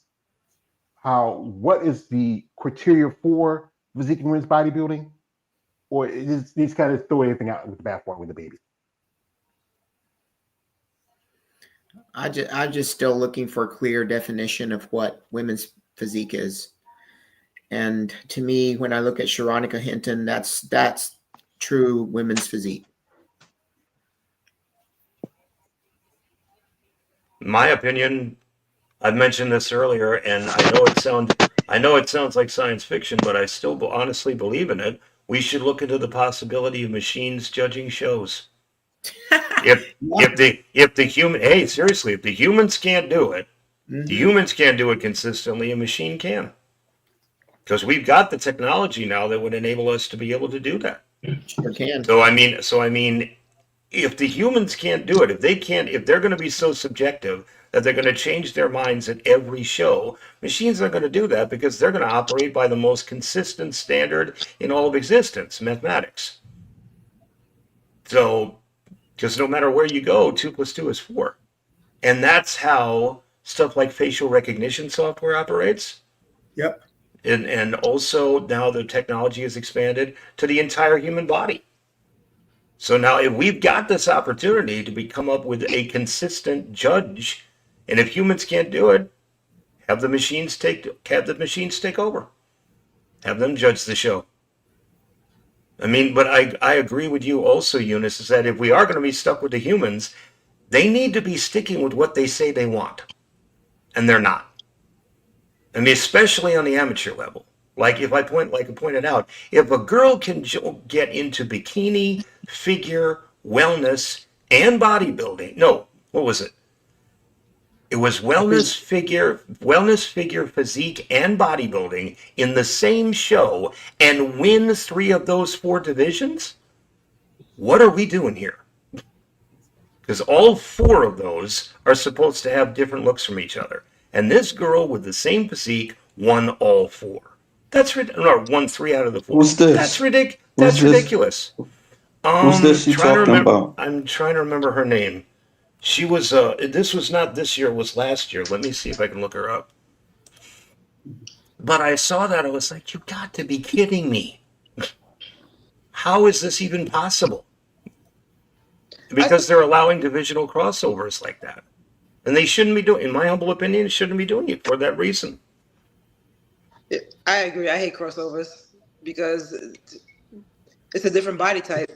S1: How what is the criteria for physique and women's bodybuilding, or is these kind of throw everything out with the bathwater with the baby?
S3: I just still looking for a clear definition of what women's physique is. And to me, when I look at Sharonica Hinton, that's true women's physique.
S4: My opinion, I've mentioned this earlier, and I know it sounds like science fiction, but I still honestly believe in it. We should look into the possibility of machines judging shows. If the human, hey, seriously, if the humans can't do it, the humans can't do it consistently, a machine can. Because we've got the technology now that would enable us to be able to do that.
S3: Sure can.
S4: So I mean, if the humans can't do it, if they're going to be so subjective that they're going to change their minds at every show, machines aren't going to do that because they're going to operate by the most consistent standard in all of existence, mathematics. So, because no matter where you go, 2 + 2 is 4. And that's how stuff like facial recognition software operates.
S3: Yep.
S4: And also now the technology has expanded to the entire human body. So now if we've got this opportunity to come up with a consistent judge, and if humans can't do it, have the machines take over. Have them judge the show. I mean, but I agree with you also, Eunice, is that if we are going to be stuck with the humans, they need to be sticking with what they say they want. And they're not. I mean, especially on the amateur level. Like I pointed out, if a girl can get into bikini, figure, wellness, and bodybuilding. No, what was it? It was wellness, figure, physique, and bodybuilding in the same show and win 3 of those 4 divisions? What are we doing here? Because all 4 of those are supposed to have different looks from each other. And this girl with the same physique won all 4. That's won 3 out of the 4.
S6: Who's this?
S4: That's ridiculous.
S6: Who's this you talking about?
S4: I'm trying to remember her name. She was. This was not this year. It was last year. Let me see if I can look her up. But I saw that. I was like, you got to be kidding me. How is this even possible? Because they're allowing divisional crossovers like that. And they shouldn't be doing, in my humble opinion, shouldn't be doing it for that reason.
S5: I agree. I hate crossovers because it's a different body type.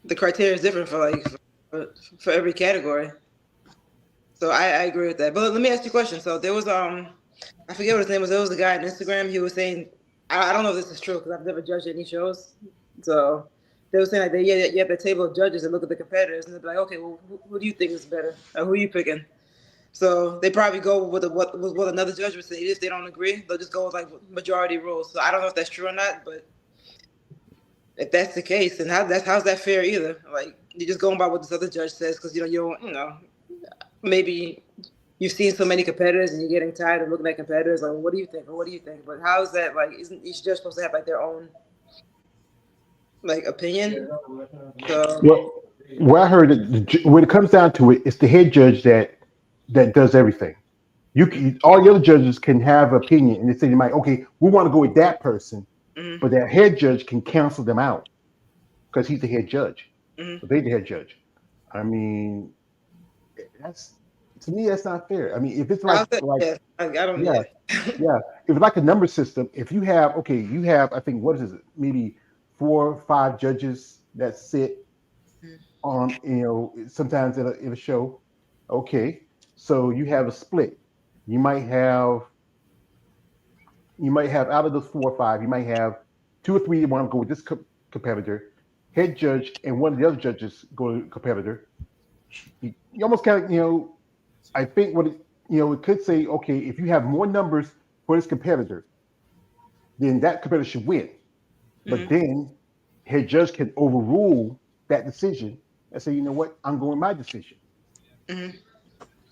S5: The criteria is different for every category. So I agree with that. But let me ask you a question. So there was I forget what his name was. There was a guy on Instagram. He was saying, I don't know if this is true because I've never judged any shows. So they were saying like you have a table of judges and look at the competitors and they're like, okay, well, who do you think is better? Or who are you picking? So they probably go with what another judge would say. If they don't agree, they'll just go with like majority rules. So I don't know if that's true or not, but if that's the case, then how's that fair either? Like you're just going by what this other judge says because you don't maybe you've seen so many competitors and you're getting tired of looking at competitors. Like, what do you think? Or what do you think? But how is that like? Isn't each judge supposed to have like their own like opinion? So
S1: Well, I heard that when it comes down to it, it's the head judge that does everything. All the other judges can have opinion, and they say, okay, we want to go with that person, but that head judge can cancel them out because he's the head judge. So they're the head judge. I mean, to me that's not fair. I mean, if it's like
S5: I don't know.
S1: Yeah. If it's like a number system, if you have I think what is it? Maybe 4 or 5 judges that sit on sometimes in a show. Okay. So you have a split. You might have out of those 4 or 5, you might have 2 or 3 that want to go with this competitor, head judge, and one of the other judges go to the competitor. You almost kind of, I think what it could say, okay, if you have more numbers for this competitor, then that competitor should win. But then head judge can overrule that decision and say, you know what, I'm going my decision.
S5: Mhm.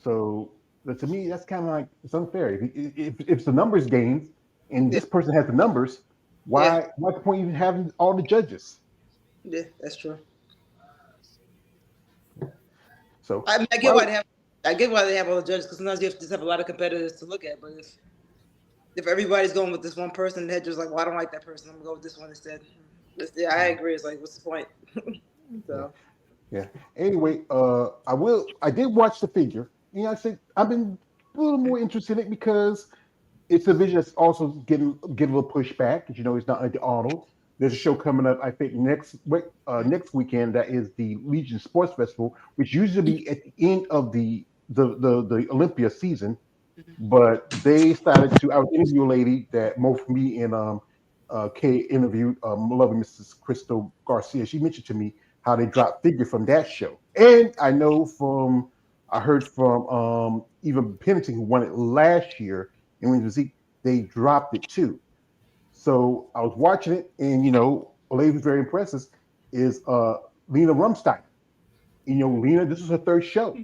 S1: So but to me, that's kind of like it's unfair. If it's the numbers game, and
S5: Yeah,
S1: this person has the numbers,
S5: yeah,
S1: what's the point even having all the judges?
S5: yeah. That's true.
S1: So
S5: I mean, I get why
S1: well,
S5: they have. I get why they have all the judges because sometimes you have to just have a lot of competitors to look at. But if everybody's going with this one person, they're just like, well, I don't like that person. I'm gonna go with this one instead. Yeah, I agree. It's like, what's the point?
S1: yeah,
S5: So
S1: yeah. Anyway, I did watch the figure. You know, I said I've been a little more interested in it because it's a vision that's also getting a little pushback. Because you know, it's not like the Arnold. There's a show coming up, I think next weekend. That is the Legion Sports Festival, which usually be at the end of the Olympia season. But they started to. I was interviewing a lady that both me and Kay interviewed, lovely Mrs. Crystal Garcia. She mentioned to me how they dropped figure from that show, and I heard from even Pennington who won it last year, and when they dropped it too. So I was watching it, and you know, a lady who's very impressive is Lena Rumstein. You know, Lena, this is her third show,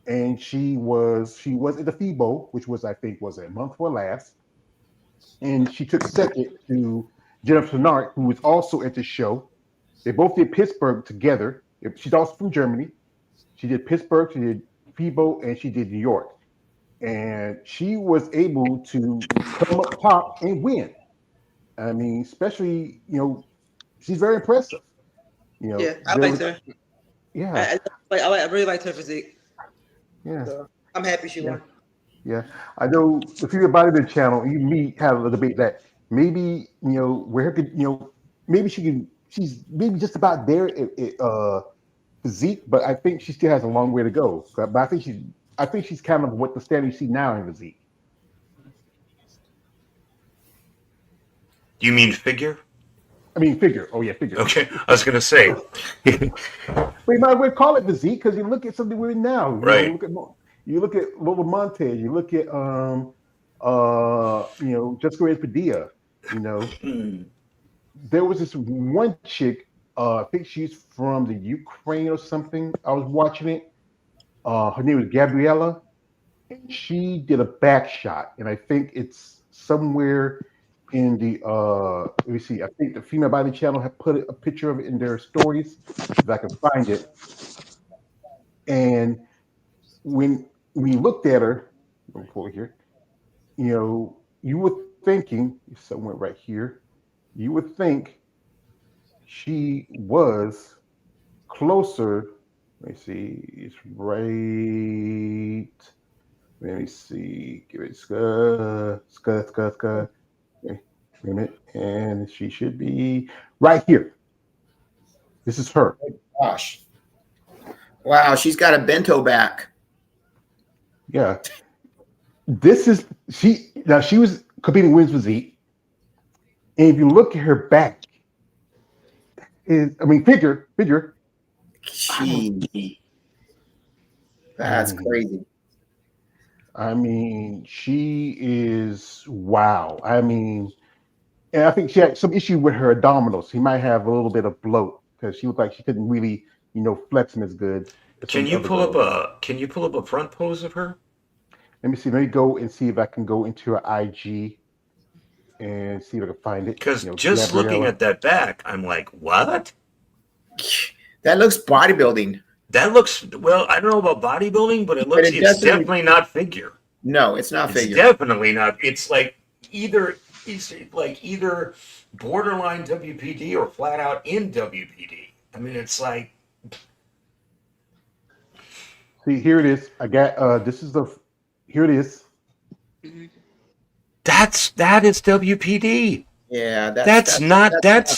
S1: and she was at the FIBO, which was I think was a month before last, and she took second to Jennifer Nart, who was also at the show. They both did Pittsburgh together. She's also from Germany. She did Pittsburgh, she did FIBO, and she did New York, and she was able to come up top and win. I mean, especially she's very impressive. You know,
S5: yeah, I liked her.
S1: yeah,
S5: I really liked her physique.
S1: yeah,
S5: So I'm happy she
S1: yeah,
S5: won.
S1: yeah. I know the Female Bodybuilding channel. You me had a debate that maybe where could maybe she's maybe just about there physique, but I think she still has a long way to go. But I think she's kind of what the standard you see now in physique.
S4: You mean figure?
S1: I mean, figure. Oh yeah, figure.
S4: Okay, I was gonna say.
S1: We might well call it physique because you look at something we're now.
S4: Right.
S1: You look at Lola Montez. You look at Jessica Reyes Padilla. You know, there was this one chick. I think she's from the Ukraine or something. I was watching it. Her name was Gabriella. She did a back shot, and I think it's somewhere in the let me see. I think the Female Body Channel have put a picture of it in their stories, if I can find it. And when we looked at her, over here, you were thinking somewhere right here, you would think she was closer. Let me see. It's right. Let me see. Give it ska. Wait a minute. And she should be right here. This is her.
S3: Gosh. Wow, she's got a bento back.
S1: Yeah. This is she was competing with physique. And if you look at her back, figure.
S3: That's crazy.
S1: I mean, she is wow. I mean, and I think she had some issue with her abdominals. She might have a little bit of bloat because she looked like she couldn't really, flex them as good.
S4: Can you pull up a front pose of her?
S1: Let me see. Let me go and see if I can go into her IG and see if I can find it.
S4: Because just looking at that back, I'm like, what?
S3: That looks bodybuilding.
S4: That looks, well, I don't know about bodybuilding, but it's definitely not figure.
S3: No, it's not figure.
S4: It's definitely not. It's like either borderline WPD or flat out in WPD. I mean, it's like.
S1: See, here it is. I got here it is.
S4: That is WPD.
S3: Yeah,
S4: that's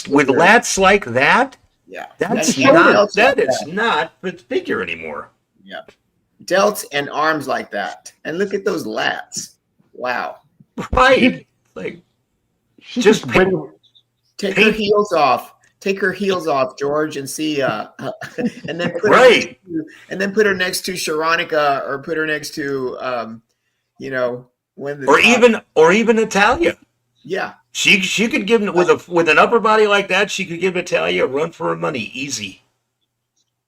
S4: with lats like that.
S3: Yeah,
S4: that is not figure anymore.
S3: Yeah, delts and arms like that, and look at those lats. Wow.
S4: Right. Like, just
S3: take her heels off. Take her heels off, George, and see, and then put her next to Sharonica, or put her next to,
S4: or even Natalia.
S3: Yeah,
S4: she could give with an upper body like that. She could give Natalia a run for her money, easy.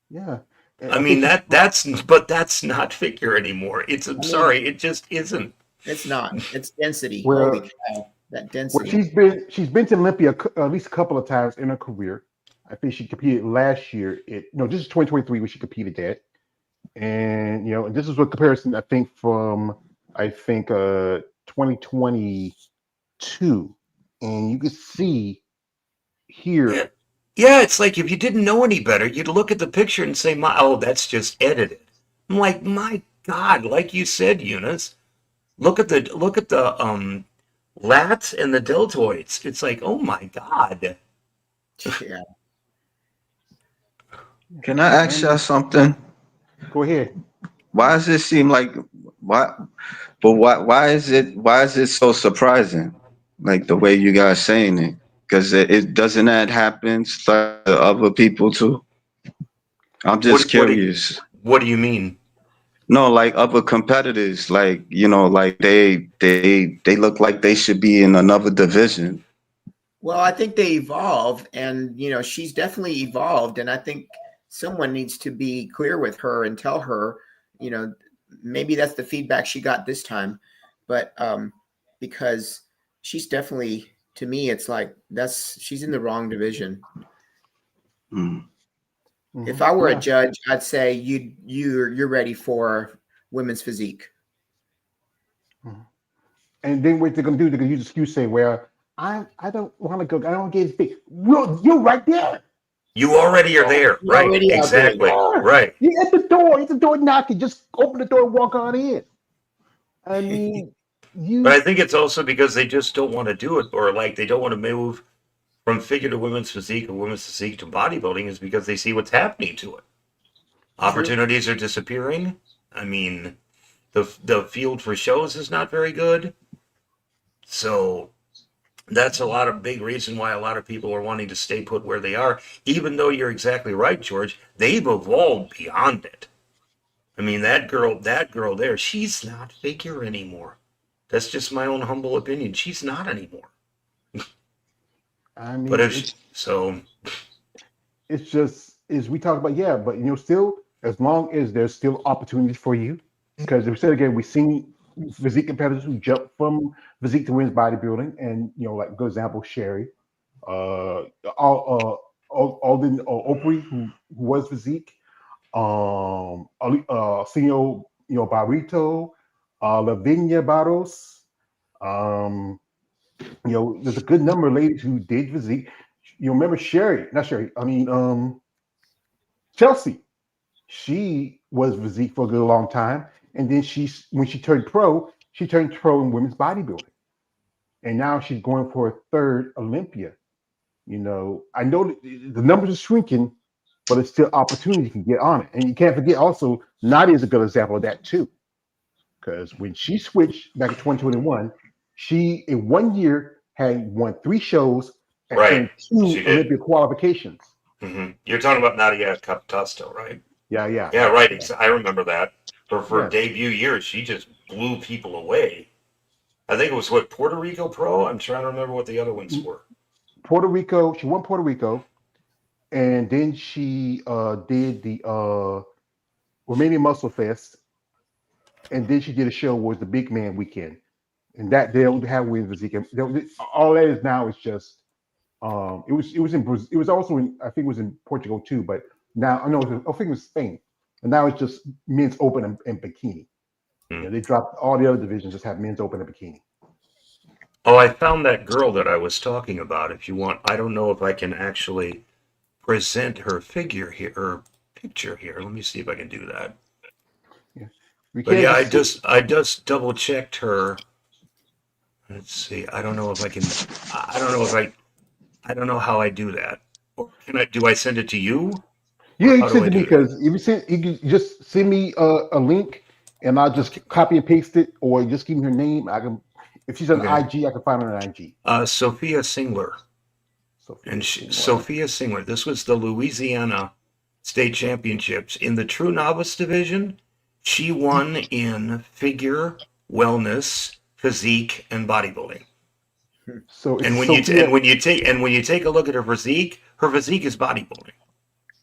S1: Yeah. And
S4: I
S1: I
S4: mean
S1: think
S4: that's not figure anymore. I'm
S3: I mean,
S4: sorry, it just isn't.
S3: it's not. It's density. Holy
S1: well,
S3: cow, that
S1: well,
S3: density.
S1: she's been to Olympia at least a couple of times in her career. I think she competed last year. This is 2023 when she competed at, and and this is what comparison I think from 2022, and you can see here.
S4: Yeah. Yeah, it's like if you didn't know any better, you'd look at the picture and say, oh, that's just edited. I'm like, my God, like you said, Eunice, look at the lats and the deltoids. It's like, oh my God.
S3: Yeah.
S6: Can I ask y'all something?
S1: Go ahead.
S6: Why does it seem like why? But why is it so surprising? Like the way you guys saying it, because it doesn't that happen to other people too. I'm just curious.
S4: What do you mean?
S6: No, like other competitors, like like they look like they should be in another division.
S3: Well, I think they evolve, and she's definitely evolved, and I think someone needs to be clear with her and tell her, maybe that's the feedback she got this time, but because she's definitely, to me, it's like she's in the wrong division.
S1: Mm-hmm.
S3: If I were a judge, I'd say you're ready for women's physique.
S1: Mm-hmm. And then what they're gonna do? They're gonna use the excuse say, "Well, I don't want to go. I don't get as big." Well, you're right there.
S4: You already are there,
S3: You're
S4: right?
S3: already out
S4: Exactly,
S1: there.
S4: right.
S1: You're at the door. It's the door knocking. Just open the door and walk on in. I mean,
S4: But I think it's also because they just don't want to do it, or like they don't want to move from figure to women's physique or women's physique to bodybuilding, is because they see what's happening to it. Opportunities are disappearing. I mean, the field for shows is not very good. So that's a lot of big reason why a lot of people are wanting to stay put where they are, even though you're exactly right, George. They've evolved beyond it. I mean, that girl there, she's not figure anymore. That's just my own humble opinion. She's not anymore.
S1: I mean,
S4: But
S1: it's just as we talk about, but still, as long as there's still opportunities for you, because if we said again, we've seen physique competitors who jump from physique to women's bodybuilding, and like good example, Sherry, Alden Opry, who was physique, Senor, Barrito, Lavinia Barros, there's a good number of ladies who did physique. Remember Chelsea. She was physique for a good long time, and then when she turned pro in women's bodybuilding, and now she's going for a third Olympia. I know the numbers are shrinking, but it's still opportunity you can get on it, and you can't forget also Nadia is a good example of that too, because when she switched back in 2021, she in 1 year had won 3 shows and
S4: right.
S1: 2 Olympia qualifications.
S4: Mm-hmm. You're talking about Nadia Capitasto, right?
S1: Yeah,
S4: right. I remember that. For debut years, she just blew people away. I think it was Puerto Rico Pro. I'm trying to remember what the other ones were.
S1: Puerto Rico. She won Puerto Rico, and then she did the Romanian Muscle Fest, and then she did a show was the Big Man Weekend, and that they'll have women's physique. All that is now is just it was in Brazil. It was also I think it was in Portugal too, but now I think it was Spain, and now it's just men's open and bikini. They dropped all the other divisions, just have men's open and bikini.
S4: Oh, I found that girl that I was talking about. If you want, I don't know if I can actually present her figure here or picture here. Let me see if I can do that. I just double checked her. Let's see. I don't know how I do that. Or do I send it to you?
S1: Yeah, you can send it to me, because if you can just send me a link and I'll just copy and paste it, or just give me her name. I can, if she's on IG, I can find her on IG.
S4: Sophia Singler. Sophia Singler. This was the Louisiana State Championships in the True Novice division. She won in figure, wellness, physique, and bodybuilding.
S1: So
S4: when you take a look at her physique is bodybuilding.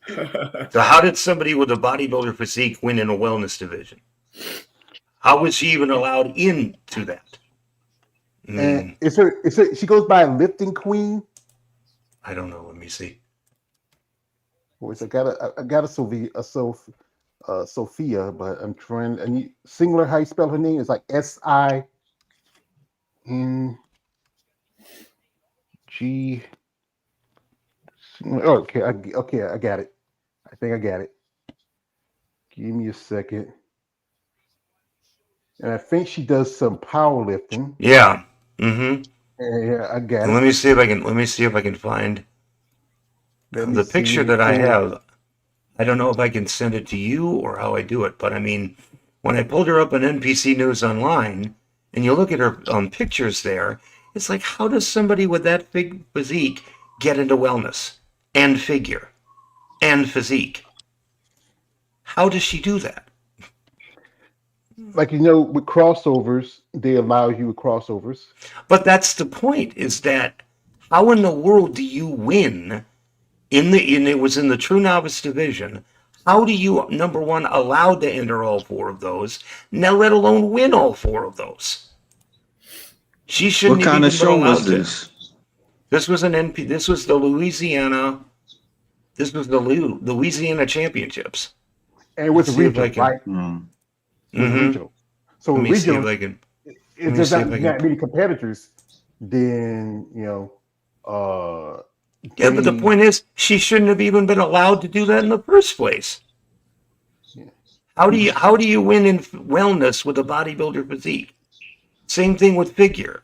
S4: So how did somebody with a bodybuilder physique win in a wellness division? How was she even allowed into that?
S1: And she goes by Lifting Queen.
S4: I don't know. Let me see.
S1: Which I got a Sophia, but I'm trying. And singular, how you spell her name is like SING. Okay, I got it. I think I got it. Give me a second. And I think she does some powerlifting.
S4: Yeah. Mm-hmm.
S1: Yeah, I got
S4: And
S1: it.
S4: let me see if I can find the picture that I have. I don't know if I can send it to you or how I do it, but I mean, when I pulled her up on NPC News Online, and you look at her pictures there, it's like, how does somebody with that big physique get into wellness and figure and physique? How does she do that?
S1: Like, with crossovers, they allow you with crossovers.
S4: But that's the point, is that how in the world do you win it was in the True Novice division? How do you, number one, allowed to enter all four of those, now let alone win all four of those? She shouldn't
S6: What
S4: have
S6: kind
S4: even
S6: of
S4: been
S6: show
S4: allowed
S6: was
S4: to.
S6: this?
S4: This was this was the Louisiana Championships.
S1: And it was
S4: Let's
S1: a
S4: see if I
S1: regional,
S4: can.
S1: right? It was a regional. So
S4: Let me see
S1: regional,
S4: if I can.
S1: if there's not that many competitors, then
S4: Yeah, but the point is, she shouldn't have even been allowed to do that in the first place.
S1: Yeah.
S4: How do you win in wellness with a bodybuilder physique? Same thing with figure.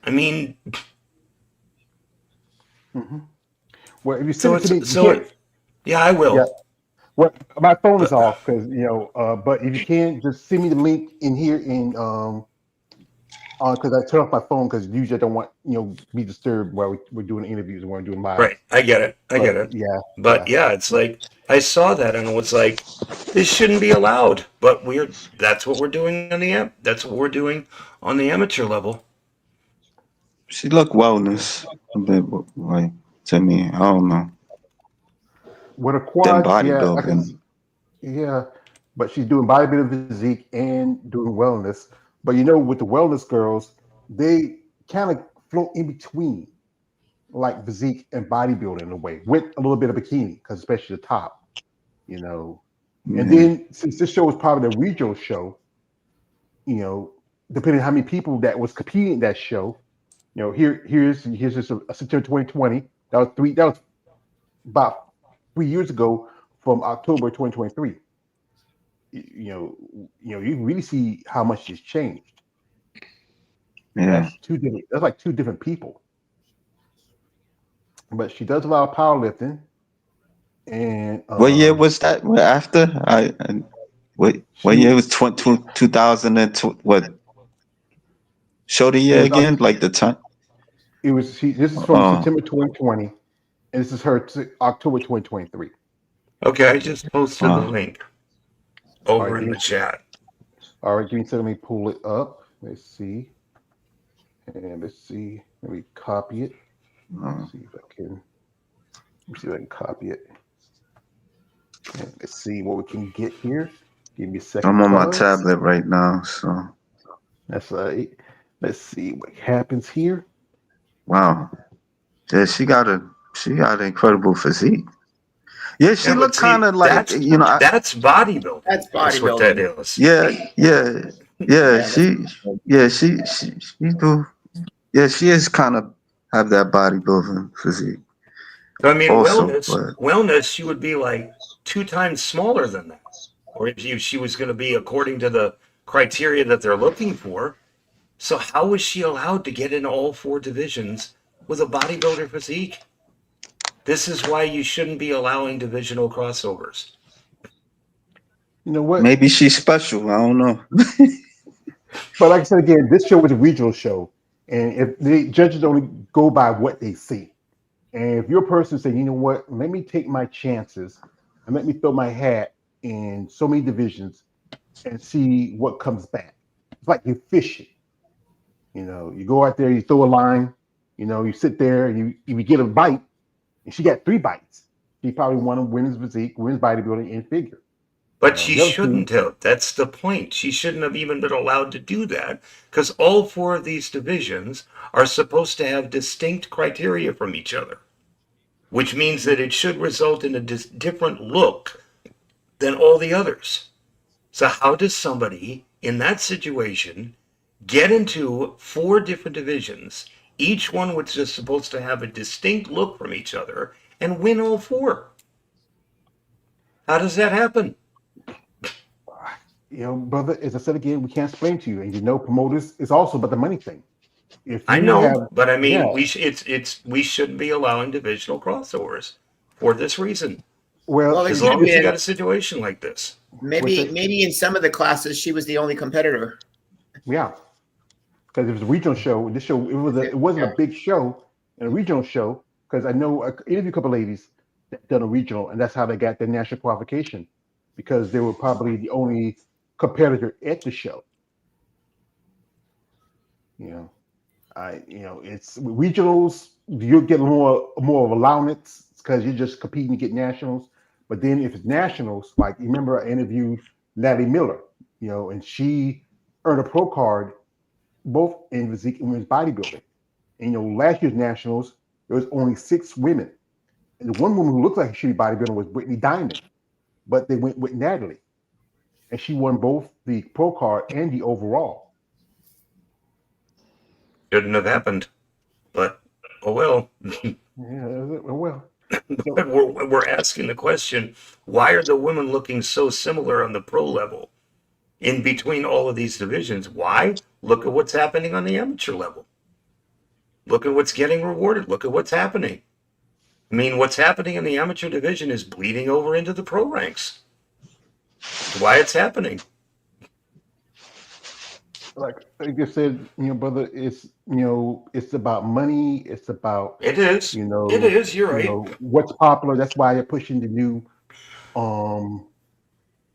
S4: I mean,
S1: well, if you send it to me, you can't.
S4: Yeah, I will.
S1: Yeah. Well, my phone is
S4: But-
S1: off because but if you can, just send me the link in here because I turn off my phone because usually I don't want be disturbed while we're doing interviews and we're doing live.
S4: Right, I get it.
S1: Yeah.
S4: But yeah, it's like I saw that and it was like, this shouldn't be allowed. But that's what we're doing on that's what we're doing on the amateur level.
S6: She look wellness a bit like to me. I don't know.
S1: With her
S6: Them
S1: quads,
S6: bodybuilding.
S1: yeah, but she's doing bodybuilding physique and doing wellness. But with the wellness girls, they kind of float in between, like physique and bodybuilding in a way, with a little bit of bikini, because especially the top, And then since this show was part of the regional show, depending on how many people that was competing in that show, here's just a September 2020. That was about 3 years ago from October 2023. You really see how much it's changed.
S6: Yeah.
S1: That's like two different people. But she does a lot of powerlifting. And
S6: what year was that? After what year was 2002? What? Show the year again, like the time.
S1: It was. This is from September 2020, and this is her October 2023.
S4: Okay, I just posted the link over in the chat.
S1: All right, give me a second. Let me pull it up. Let's see. And let's see. Let me copy it. Let's see if I can. Let me see if I can copy it. And let's see what we can get here. Give me a second.
S6: I'm on my tablet right now, so
S1: that's right. Let's see what happens here.
S6: Wow. Yeah, she got an incredible physique. Yeah, she looked kind of like
S4: that's bodybuilding.
S3: That's bodybuilding.
S4: That's what that is.
S6: She do. Yeah, she is kind of have that bodybuilding physique.
S4: So I mean,
S6: also,
S4: wellness, she would be like 2 times smaller than that, or if she was going to be according to the criteria that they're looking for. So how was she allowed to get in all 4 divisions with a bodybuilder physique? This is why you shouldn't be allowing divisional crossovers.
S1: You know what?
S6: Maybe she's special. I don't know.
S1: But like I said again, this show was a regional show, and if the judges only go by what they see, and if you're a person saying, you know what, let me take my chances and let me throw my hat in so many divisions and see what comes back. It's like you're fishing. You go out there, you throw a line, you sit there, and you get a bite, and she got 3 bites. She probably won women's physique, women's bodybuilding, and figure.
S4: But she
S1: The other two,
S4: shouldn't have. That's the point. She shouldn't have even been allowed to do that because all four of these divisions are supposed to have distinct criteria from each other, which means that it should result in a different look than all the others. So, how does somebody in that situation get into four different divisions, each one which is supposed to have a distinct look from each other, and win all four? How does that happen?
S1: brother, as I said again, we can't explain to you. And promoters is also about the money thing. If
S4: I
S1: you
S4: know,
S1: have,
S4: but I mean,
S1: yeah,
S4: we shouldn't be allowing divisional crossovers for this reason.
S1: well,
S3: Well,
S4: As
S3: it
S4: long
S3: should
S4: as you
S3: be.
S4: got a situation like this.
S3: Maybe in some of the classes she was the only competitor.
S1: yeah, because it was a regional show. This show it wasn't a big show, a regional show. Because I know I interviewed a couple ladies that done a regional, and that's how they got their national qualification, because they were probably the only competitor at the show. You know, it's with regionals. You'll get more of allowance because you're just competing to get nationals. But then if it's nationals, like you remember, I interviewed Natalie Miller, and she earned a pro card both in physique and women's bodybuilding. And last year's nationals, there was only 6 women. And the one woman who looked like she should be bodybuilding was Brittany Diamond, but they went with Natalie, and she won both the pro card and the overall.
S4: Shouldn't have happened. But, oh well.
S1: Yeah, well.
S4: But we're asking the question, why are the women looking so similar on the pro level in between all of these divisions? Why? Look at what's happening on the amateur level. Look at what's getting rewarded. Look at what's happening. I mean, what's happening in the amateur division is bleeding over into the pro ranks. That's why it's happening.
S1: Like I said, brother, it's about money. It's about
S4: It is. It is. You're right.
S1: What's popular. That's why they're pushing the new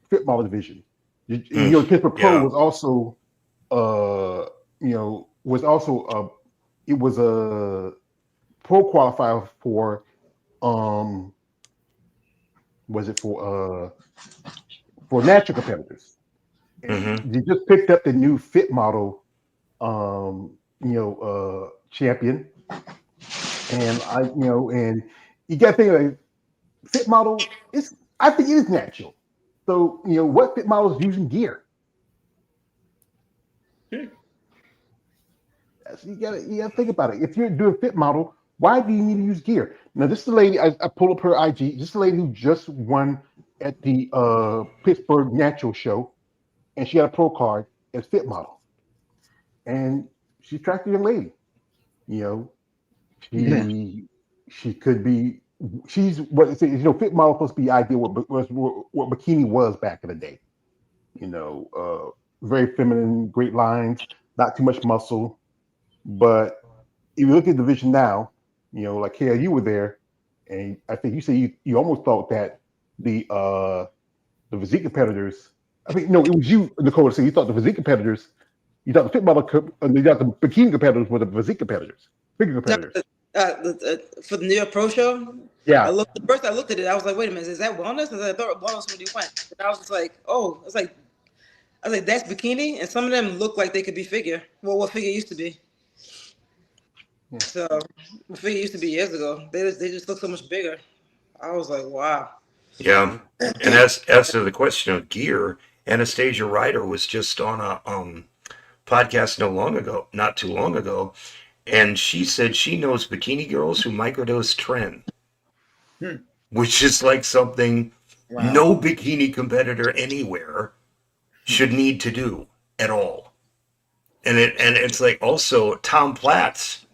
S1: fit model division. Pittsburgh Pro was also it was a pro qualifier for was it for natural competitors.
S4: Mm-hmm.
S1: You just picked up the new fit model champion, and and you got to think of fit model. I think it is natural. So what fit model is using gear? You gotta think about it. If you're doing fit model, why do you need to use gear? Now, this is the lady I pulled up her IG. This is the lady who just won at the Pittsburgh Natural Show, and she got a pro card as fit model, and she's attractive young lady. She could be. She's what fit model supposed to be ideal. What bikini was back in the day. Very feminine, great lines, not too much muscle. But if you look at the division now, like Kale, you were there, and I think you said you almost thought that the physique competitors. I mean, no, it was you, Nicole. So you thought the physique competitors, you thought the fit model, you thought the bikini competitors were the physique competitors, figure competitors.
S5: For the New York Pro Show,
S1: yeah.
S5: First I looked at it, I was like, wait a minute, is that wellness? I thought wellness when you went. And I was just like, oh, I was like, that's bikini, and some of them look like they could be figure. Well, what figure used to be. Yeah. So the figure used to be years ago. They just look so much bigger. I was like, wow.
S4: Yeah, and as to the question of gear, Anastasia Ryder was just on a podcast not too long ago, and she said she knows bikini girls who microdose tren, which is like something no bikini competitor anywhere should need to do at all. And it's like also Tom Platz,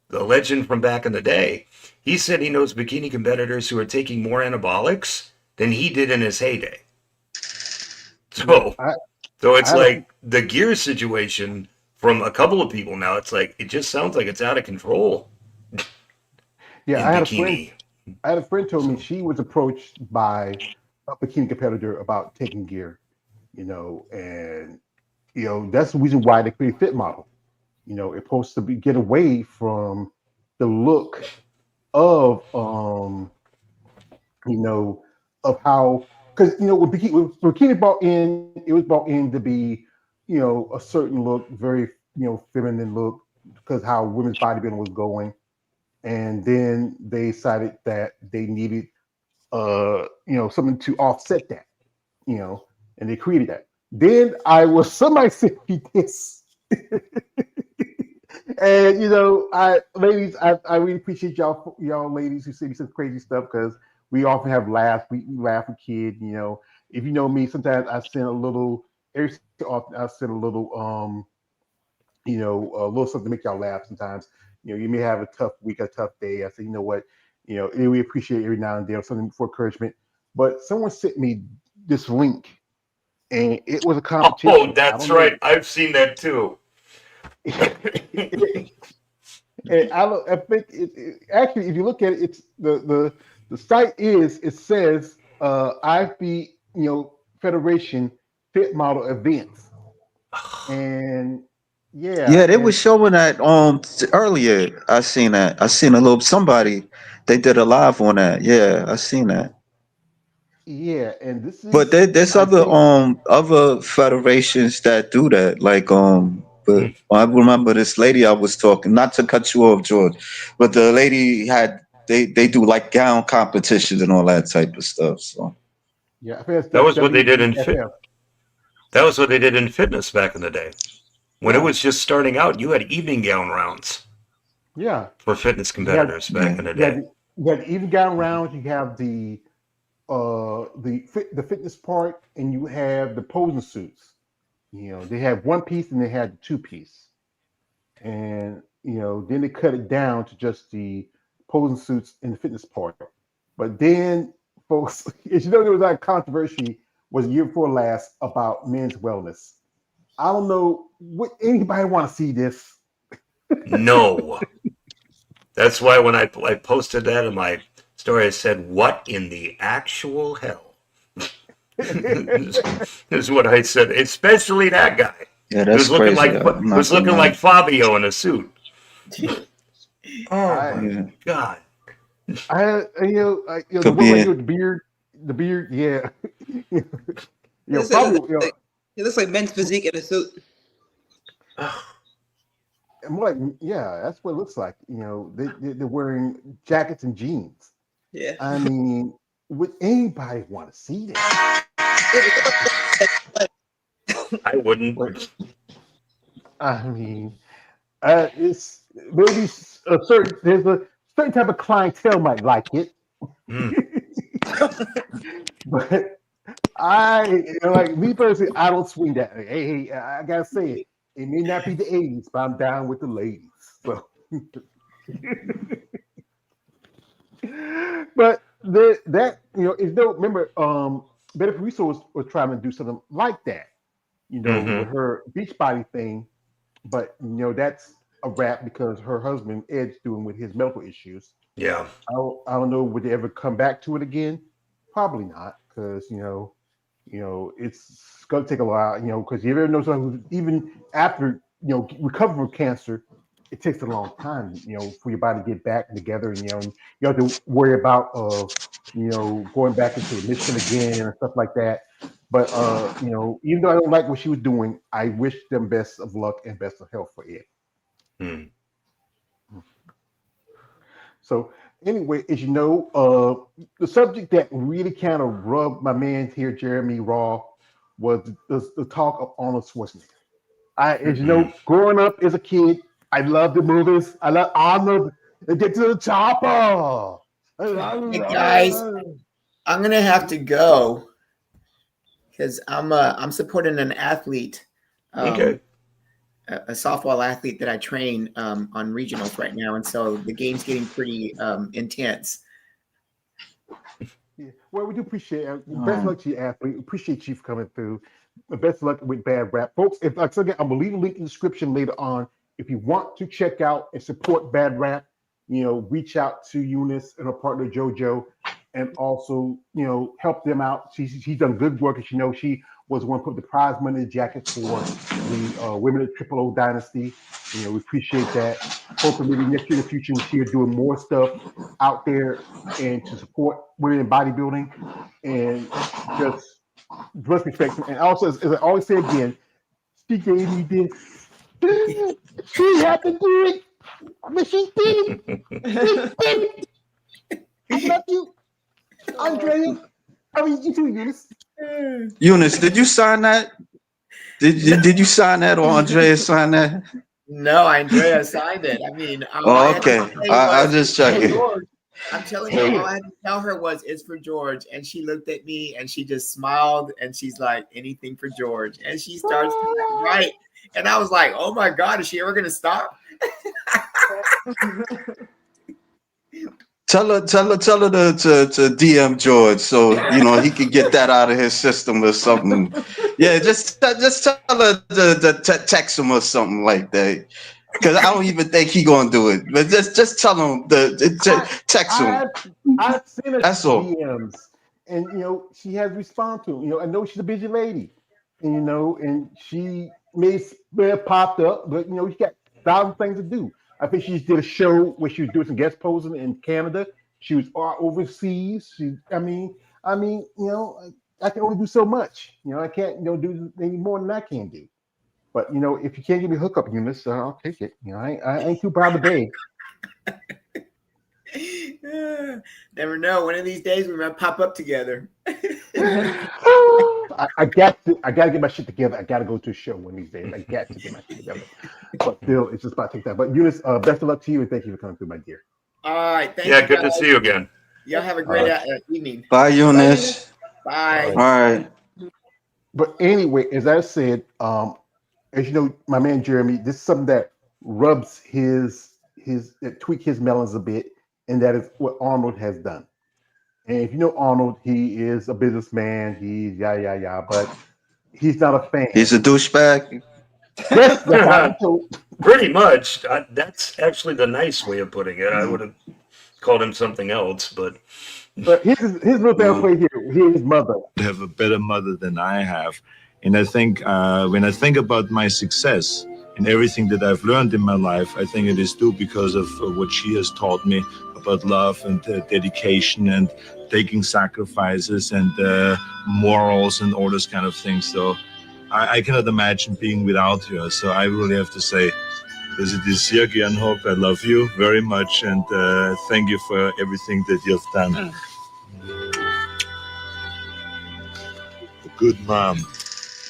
S4: the legend from back in the day, he said he knows bikini competitors who are taking more anabolics than he did in his heyday. So it's like the gear situation from a couple of people now, it's like, it just sounds like it's out of control.
S1: Yeah, I had a friend told me she was approached by a bikini competitor about taking gear, and that's the reason why they create fit model. It's supposed to get away from the look of you know, of how, because you know when bikini brought in, it was brought in to be, you know, a certain look, very feminine look, because how women's bodybuilding was going, and then they decided that they needed something to offset that, and they created that. Then somebody sent me this. And ladies, I really appreciate y'all ladies who send me some crazy stuff, because we often have laughs. We laugh with kids. If you know me, sometimes I send a little. Every so often I send a little a little something to make y'all laugh. Sometimes you may have a tough week, a tough day. I say, you know what, we appreciate every now and then something for encouragement. But someone sent me this link, and it was a competition.
S4: Oh, that's right. I've seen that too.
S1: And I think actually, if you look at it, it's the site it says IFB Federation Fit Model Events, and
S6: yeah, they were showing that earlier. I seen that. I seen a little somebody. They did a live on that. Yeah, I seen that.
S1: Yeah, and this is.
S6: But there's other federations that do that. Like but I remember this lady I was talking. Not to cut you off, George, but the lady they do like gown competitions and all that type of stuff. So
S1: yeah, I think
S4: that was what they did in That was what they did in fitness back in the day. When it was just starting out, you had evening gown rounds.
S1: Yeah.
S4: For fitness competitors back in the day.
S1: You had evening gown rounds. You have the fitness part, and you have the posing suits. They had one piece and they had the two piece, and then they cut it down to just the posing suits and the fitness part. But then, folks, as you know, there was that controversy was the year before last about men's wellness. I don't know, would anybody want to see this?
S4: No. That's why when I posted that in my story, I said, "What in the actual hell?" This is what I said, especially that guy.
S6: Yeah, that's
S4: crazy.
S6: He
S4: was looking like Fabio in a suit.
S1: Oh
S4: my God!
S1: The one with the beard, yeah. Fabio,
S5: it looks like men's physique in a suit.
S1: I'm like, yeah, that's what it looks like. They're wearing jackets and jeans.
S5: Yeah.
S1: I mean, would anybody want to see that?
S4: I wouldn't.
S1: I mean, it's maybe there's a certain type of clientele might like it. But like me personally, I don't swing that. Hey, I gotta say it may not be the 80s, but I'm down with the ladies. So, but remember, Better Resource was trying to do something like that, with her Beachbody thing, but that's a wrap because her husband Ed's doing with his medical issues.
S4: Yeah,
S1: I don't know, would they ever come back to it again? Probably not, because it's going to take a while. Because you ever know someone who, even after recover from cancer, it takes a long time. For your body to get back together, and you have to worry about going back into remission again and stuff like that. But even though I don't like what she was doing, I wish them best of luck and best of health for it. So anyway, as you know, the subject that really kind of rubbed my man here, Jeremy, raw, was the talk of Arnold Schwarzenegger. As you know, growing up as a kid, I loved the movies. I love Arnold. Get to the chopper.
S3: Hey guys, I'm gonna have to go because I'm supporting an athlete.
S4: Okay.
S3: A softball athlete that I train on regionals right now, and so the game's getting pretty intense.
S1: Yeah. Well, we do appreciate it. Best luck to your athlete. Appreciate you for coming through. Best luck with Bad Rap, folks. If I'm gonna leave a link in the description later on. If you want to check out and support Bad Rap, reach out to Eunice and her partner JoJo, and also help them out. She's done good work, and she was one who put the prize money in the jacket for the women of Triple O Dynasty. You know, we appreciate that. Hopefully, maybe next year in the future, we see her doing more stuff out there and to support women in bodybuilding and just much respect. And also, as I always say again, she gave me this. She had to do it. But she did it. She did it. I love you, Andrea. I mean, you too, Eunice.
S6: Eunice, did you sign that? Did you sign that, or Andrea signed that?
S3: No, Andrea signed it. I mean,
S6: Oh, okay. I'll just check it.
S3: I'm telling you, all I had to tell her was, "It's for George," and she looked at me and she just smiled and she's like, "Anything for George," and she starts to write, and I was like, "Oh my God, is she ever gonna stop?"
S6: Tell her to DM George so you know he could get that out of his system or something. Yeah, just tell her to text him or something like that. Because I don't even think he gonna do it. But just tell him text him.
S1: I've seen her
S6: That's all.
S1: DMs, and you know she has responded to. You know, I know she's a busy lady, and you know, and she may have popped up, but you know, she got 1,000 things to do. I think she just did a show where she was doing some guest posing in Canada. She was overseas. I mean, you know, I can only do so much. You know, I can't, you know, do any more than I can do. But you know, if you can't give me a hookup, Eunice, I'll take it. You know, I ain't too proud to beg.
S3: Never know. One of these days we might pop up together.
S1: I got to get my shit together. I got to go to a show one of these days. I got to get my shit together. But still, it's just about to take time. But Eunice, best of luck to you, and thank you for coming through, my dear.
S3: All right. Thank
S4: Yeah,
S3: you,
S4: good
S3: guys.
S4: to see you again.
S3: Y'all have a great evening.
S6: Bye, Eunice.
S3: Bye.
S6: All right.
S1: But anyway, as I said, as you know, my man Jeremy, this is something that rubs tweak his melons a bit, and that is what Arnold has done. And if you know Arnold, he is a businessman. He's but he's not a fan.
S6: He's a douchebag.
S1: Yes, that's how I'm told.
S4: Pretty much. That's actually the nice way of putting it. I would have called him something else, but
S1: his little down play here. His mother
S7: have a better mother than I have, and I think when I think about my success and everything that I've learned in my life, I think it is due because of what she has taught me about love and dedication and taking sacrifices and morals and all those kind of things. So I cannot imagine being without her. So I really have to say, this is sehr gern Hope. I love you very much, and thank you for everything that you've done. Good mom.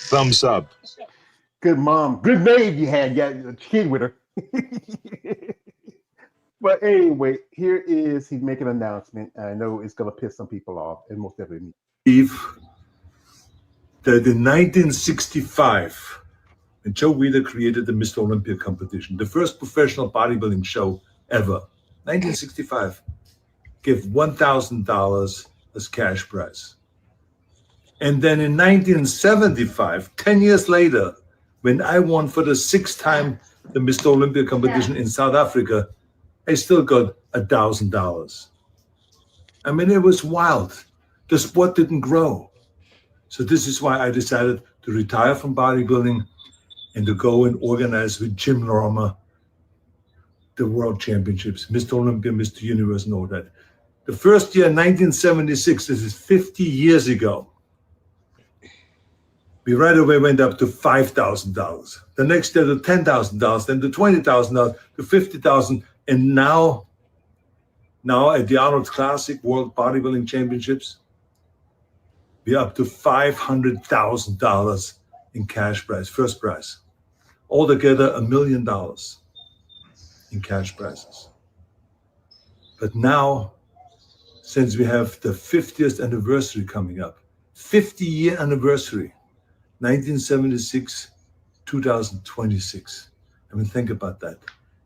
S7: Thumbs up.
S1: good mom, good maid you had. Yeah, a kid with her. But anyway, he's making an announcement. I know it's gonna piss some people off, and most definitely me.
S7: That in 1965, when Joe Weider created the Mr. Olympia competition, the first professional bodybuilding show ever, 1965, gave $1,000 as cash prize. And then in 1975, 10 years later, when I won for the 6th time the Mr. Olympia competition in South Africa, I still got $1,000. I mean, it was wild. The sport didn't grow. So this is why I decided to retire from bodybuilding and to go and organize with Jim Lorimer the World Championships, Mr. Olympia, Mr. Universe, and all that. The first year, 1976, this is 50 years ago, we right away went up to $5,000. The next year to $10,000, then to $20,000, to $50,000, and now at the Arnold Classic World Bodybuilding Championships, we're up to $500,000 in cash prize, first prize. Altogether, $1 million in cash prizes. But now, since we have the 50th anniversary coming up, 50-year anniversary, 1976, 2026. I mean, think about that.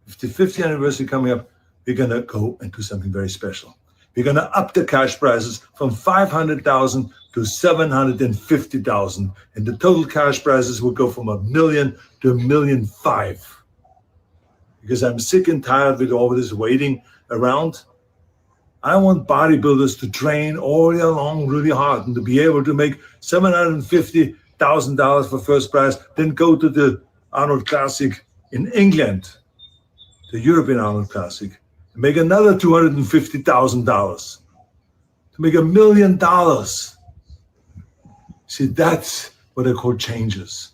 S7: If the 50th anniversary coming up, we're going to go and do something very special. We're going to up the cash prizes from $500,000 to $750,000. And the total cash prizes will go from $1 million to $1.5 million. Because I'm sick and tired with all this waiting around. I want bodybuilders to train all year long really hard and to be able to make $750,000 $1,000 for first prize, then go to the Arnold Classic in England, the European Arnold Classic, and make another $250,000 to make $1 million. See, that's what I call changes.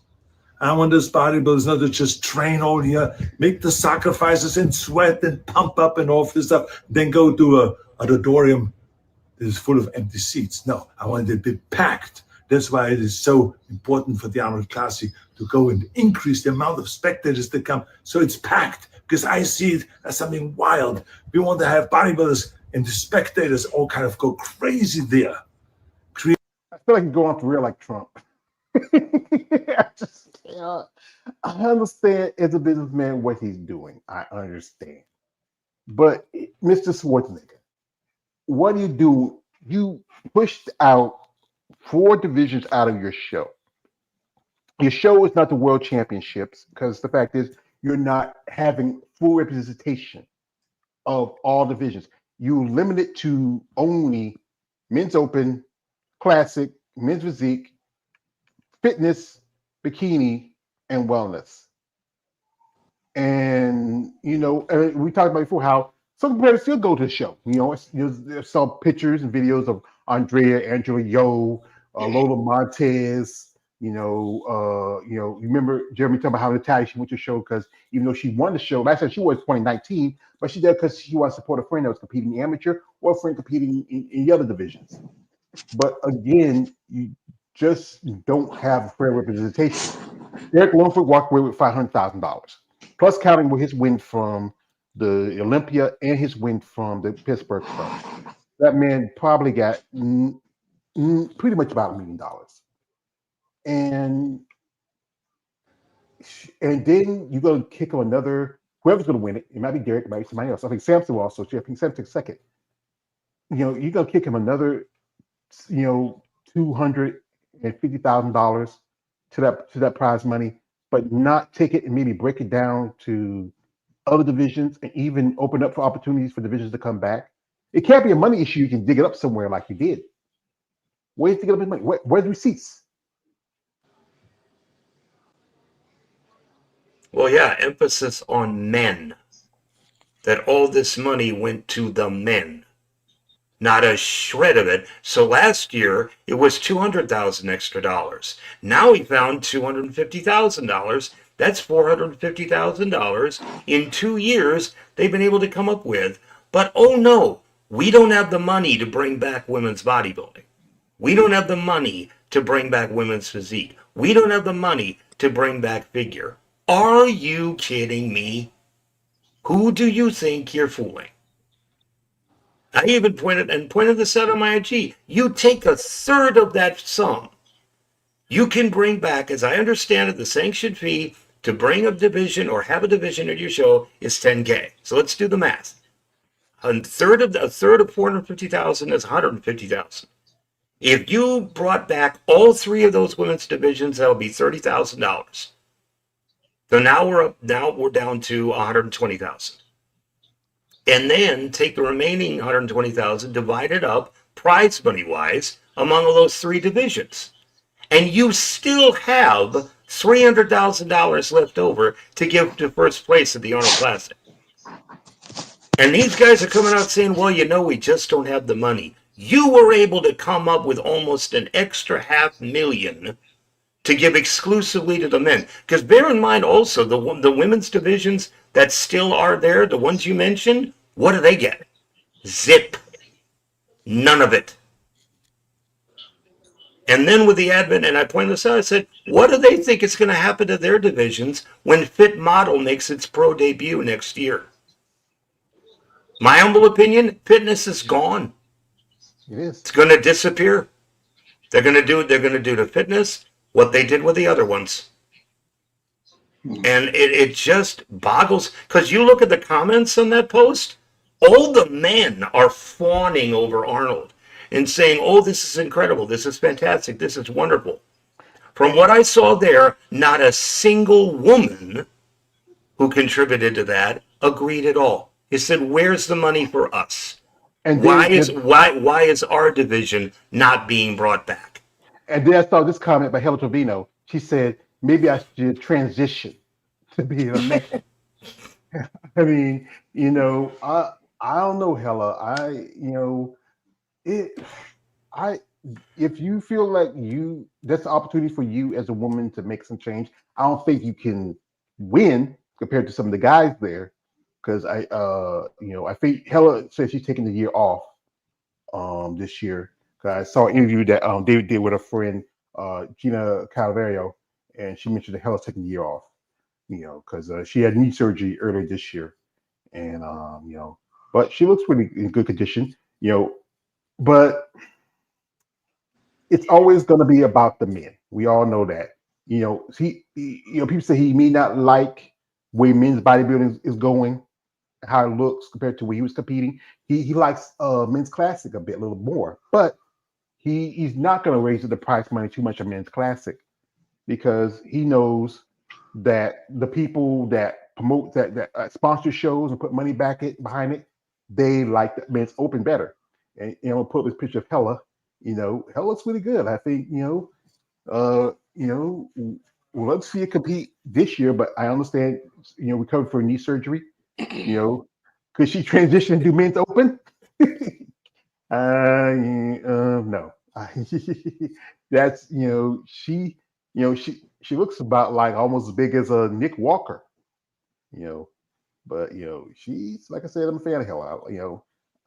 S7: I want this bodybuilders not to just train all year, make the sacrifices and sweat and pump up and all this stuff, then go to an auditorium that is full of empty seats. No, I want it to be packed. That's why it is so important for the Arnold Classic to go and increase the amount of spectators that come so it's packed, because I see it as something wild. We want to have bodybuilders and the spectators all kind of go crazy there.
S1: I feel like you're going off the real like Trump. I just can't. I understand as a businessman what he's doing. I understand. But Mr. Schwarzenegger, what do? You pushed out 4 divisions out of your show. Your show is not the World Championships, because the fact is you're not having full representation of all divisions. You limit it to only men's open, classic, men's physique, fitness, bikini, and wellness. And we talked about before how some competitors still go to the show. There's some pictures and videos of Andrea, Angela Yo, Lola Montez. You remember Jeremy talking about how Natalia, she went to the show because even though she won the show, last time she was 2019, but she did because she wanted to support a friend that was competing in amateur or a friend competing in the other divisions. But again, you just don't have fair representation. Eric Longford walked away with $500,000, plus counting with his win from the Olympia and his win from the Pittsburgh Club. That man probably got pretty much about $1 million. And then you're going to kick on another, whoever's going to win it. It might be Derek, it might be somebody else. I think Samson will also. I think Samson took second. You're going to kick him another, $250,000 to that prize money, but not take it and maybe break it down to other divisions and even open up for opportunities for divisions to come back. It can't be a money issue. You can dig it up somewhere like you did. Where's to get up his money? Where's the receipts?
S4: Well, yeah, emphasis on men. That all this money went to the men. Not a shred of it. So last year, it was $200,000 extra dollars. Now he found $250,000. That's $450,000 in 2 years they've been able to come up with. But oh no, we don't have the money to bring back women's bodybuilding. We don't have the money to bring back women's physique. We don't have the money to bring back figure. Are you kidding me? Who do you think you're fooling? I even pointed this out on my IG. You take a third of that sum. You can bring back, as I understand it, the sanction fee to bring a division or have a division at your show is $10K. So let's do the math. A third of $450,000 is $150,000. If you brought back all 3 of those women's divisions, that would be $30,000. So now we're down to $120,000. And then take the remaining $120,000, divide it up prize money wise among all those 3 divisions. And you still have $300,000 left over to give to first place at the Arnold Classic. And these guys are coming out saying, well, we just don't have the money. You were able to come up with almost an extra $500,000 to give exclusively to the men. Because bear in mind also, the women's divisions that still are there, the ones you mentioned, what do they get? Zip. None of it. And then with the advent, and I pointed this out, I said, what do they think is going to happen to their divisions when Fit Model makes its pro debut next year? My humble opinion, fitness is gone.
S1: It is.
S4: It's going to disappear. They're going to do to fitness what they did with the other ones. And it just boggles, because you look at the comments on that post, all the men are fawning over Arnold and saying, oh, this is incredible, this is fantastic, this is wonderful. From what I saw there, not a single woman who contributed to that agreed at all. He said, where's the money for us? And why is our division not being brought back?
S1: And then I saw this comment by Helen Trevino. She said, maybe I should transition to being a man. I mean, I don't know, Hella. It, I, if you feel like that's an opportunity for you as a woman to make some change, I don't think you can win compared to some of the guys there. Because I think Hella said she's taking the year off, this year. 'Cause I saw an interview that David did with a friend, Gina Calvario, and she mentioned that Hella's taking the year off, because she had knee surgery earlier this year, and but she looks really in good condition, but it's always going to be about the men. We all know that. People say he may not like where men's bodybuilding is going, how it looks compared to where he was competing. He likes men's classic a little more, but he's not going to raise the price money too much of men's classic because he knows that the people that promote that sponsor shows and put money behind it, they like the men's open better. And we'll put this picture of Hella. Hella looks really good. I think we'd love to see it compete this year, but I understand recovered from knee surgery. Could she transition to men's open? No. That's she looks about like almost as big as a Nick Walker, but she's, like I said, I'm a fan of Hella.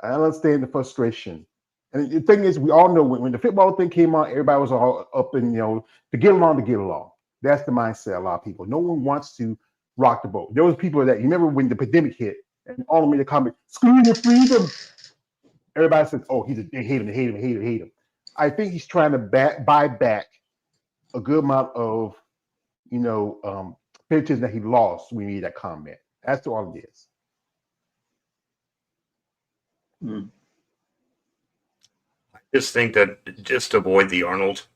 S1: I understand the frustration. And the thing is, we all know when the football thing came out, everybody was all up and to get along. That's the mindset of a lot of people. No one wants to rock the boat. There was people that, you remember when the pandemic hit and all of them in the comment, screw your freedom. Everybody says, oh, they hate him. I think he's trying to buy back a good amount of, attention that he lost when he made that comment. That's all it is.
S4: I just think that just avoid the Arnold,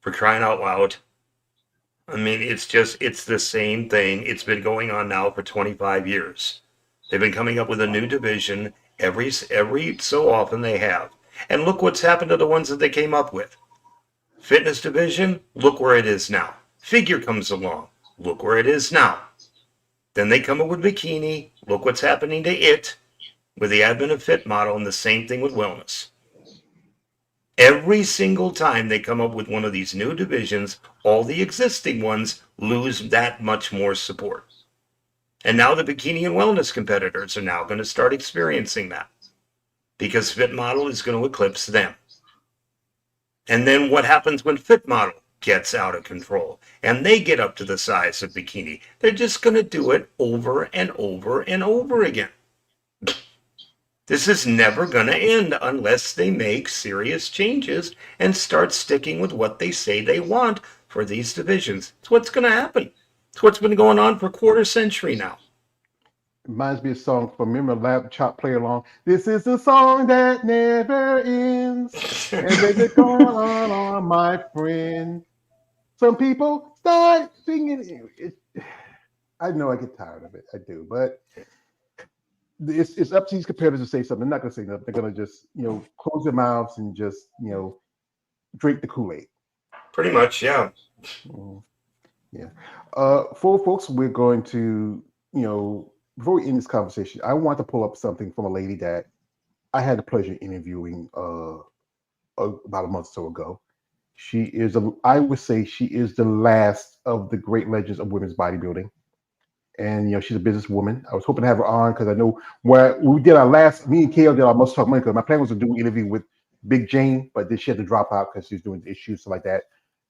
S4: for crying out loud. I mean, it's the same thing. It's been going on now for 25 years. They've been coming up with a new division every so often they have. And look what's happened to the ones that they came up with. Fitness division, look where it is now. Figure comes along, look where it is now. Then they come up with bikini, look what's happening to it with the advent of Fit Model, and the same thing with wellness. Every single time they come up with one of these new divisions, all the existing ones lose that much more support. And now the bikini and wellness competitors are now going to start experiencing that because Fit Model is going to eclipse them. And then what happens when Fit Model gets out of control and they get up to the size of bikini? They're just going to do it over and over and over again. This is never going to end unless they make serious changes and start sticking with what they say they want for these divisions. It's what's going to happen. It's what's been going on for a quarter century now.
S1: Reminds me of a song from Remember Lab Chop Play Along. This is a song that never ends. And it's going on, my friend. Some people start singing it. I know I get tired of it. I do, but it's up to these competitors to say something. They're not going to say nothing. They're going to just, close their mouths and just, drink the Kool-Aid.
S4: Pretty much, yeah.
S1: Yeah. For folks, we're going to, before we end this conversation, I want to pull up something from a lady that I had the pleasure of interviewing about a month or so ago. I would say she is the last of the great legends of women's bodybuilding. And, she's a businesswoman. I was hoping to have her on because I know where we did me and Kale did our Must Talk Money, because my plan was to do an interview with Big Jane, but then she had to drop out because she's doing issues, stuff like that.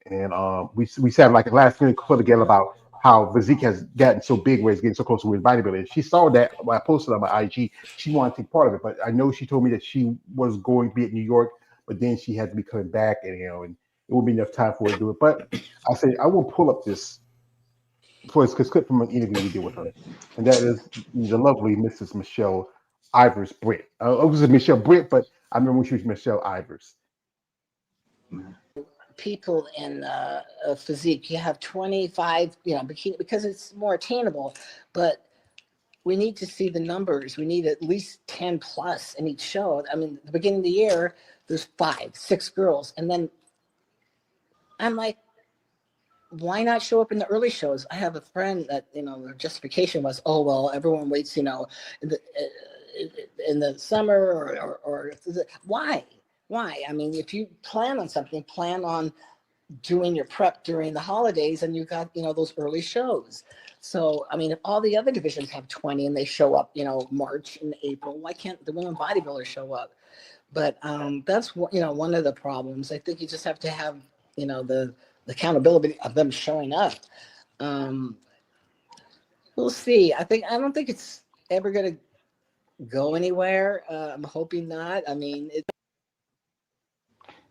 S1: And we said like a last minute call together about how physique has gotten so big where it's getting so close to women's bodybuilding. She saw that when I posted on my IG. She wanted to take part of it, but I know she told me that she was going to be at New York, but then she had to be coming back, and and it wouldn't be enough time for her to do it. But I said I will pull up this clip from an interview we did with her, and that is the lovely Mrs. Michelle Ivers Britt. I was Michelle Britt, but I remember when she was Michelle Ivers.
S8: People in physique, you have 25, bikini, because it's more attainable, but we need to see the numbers. We need at least 10 plus in each show. I mean, the beginning of the year, there's 5, 6 girls, and then I'm like, why not show up in the early shows? I have a friend that, you know, their justification was, oh, well, everyone waits, you know, in the summer or why? Why? I mean, if you plan on something, plan on doing your prep during the holidays, and you got, you know, those early shows. So, I mean, if all the other divisions have 20 and they show up, you know, March and April, why can't the women bodybuilders show up? But that's, you know, one of the problems. I think you just have to have, you know, the accountability of them showing up. We'll see. I don't think it's ever going to go anywhere. I'm hoping not. I mean,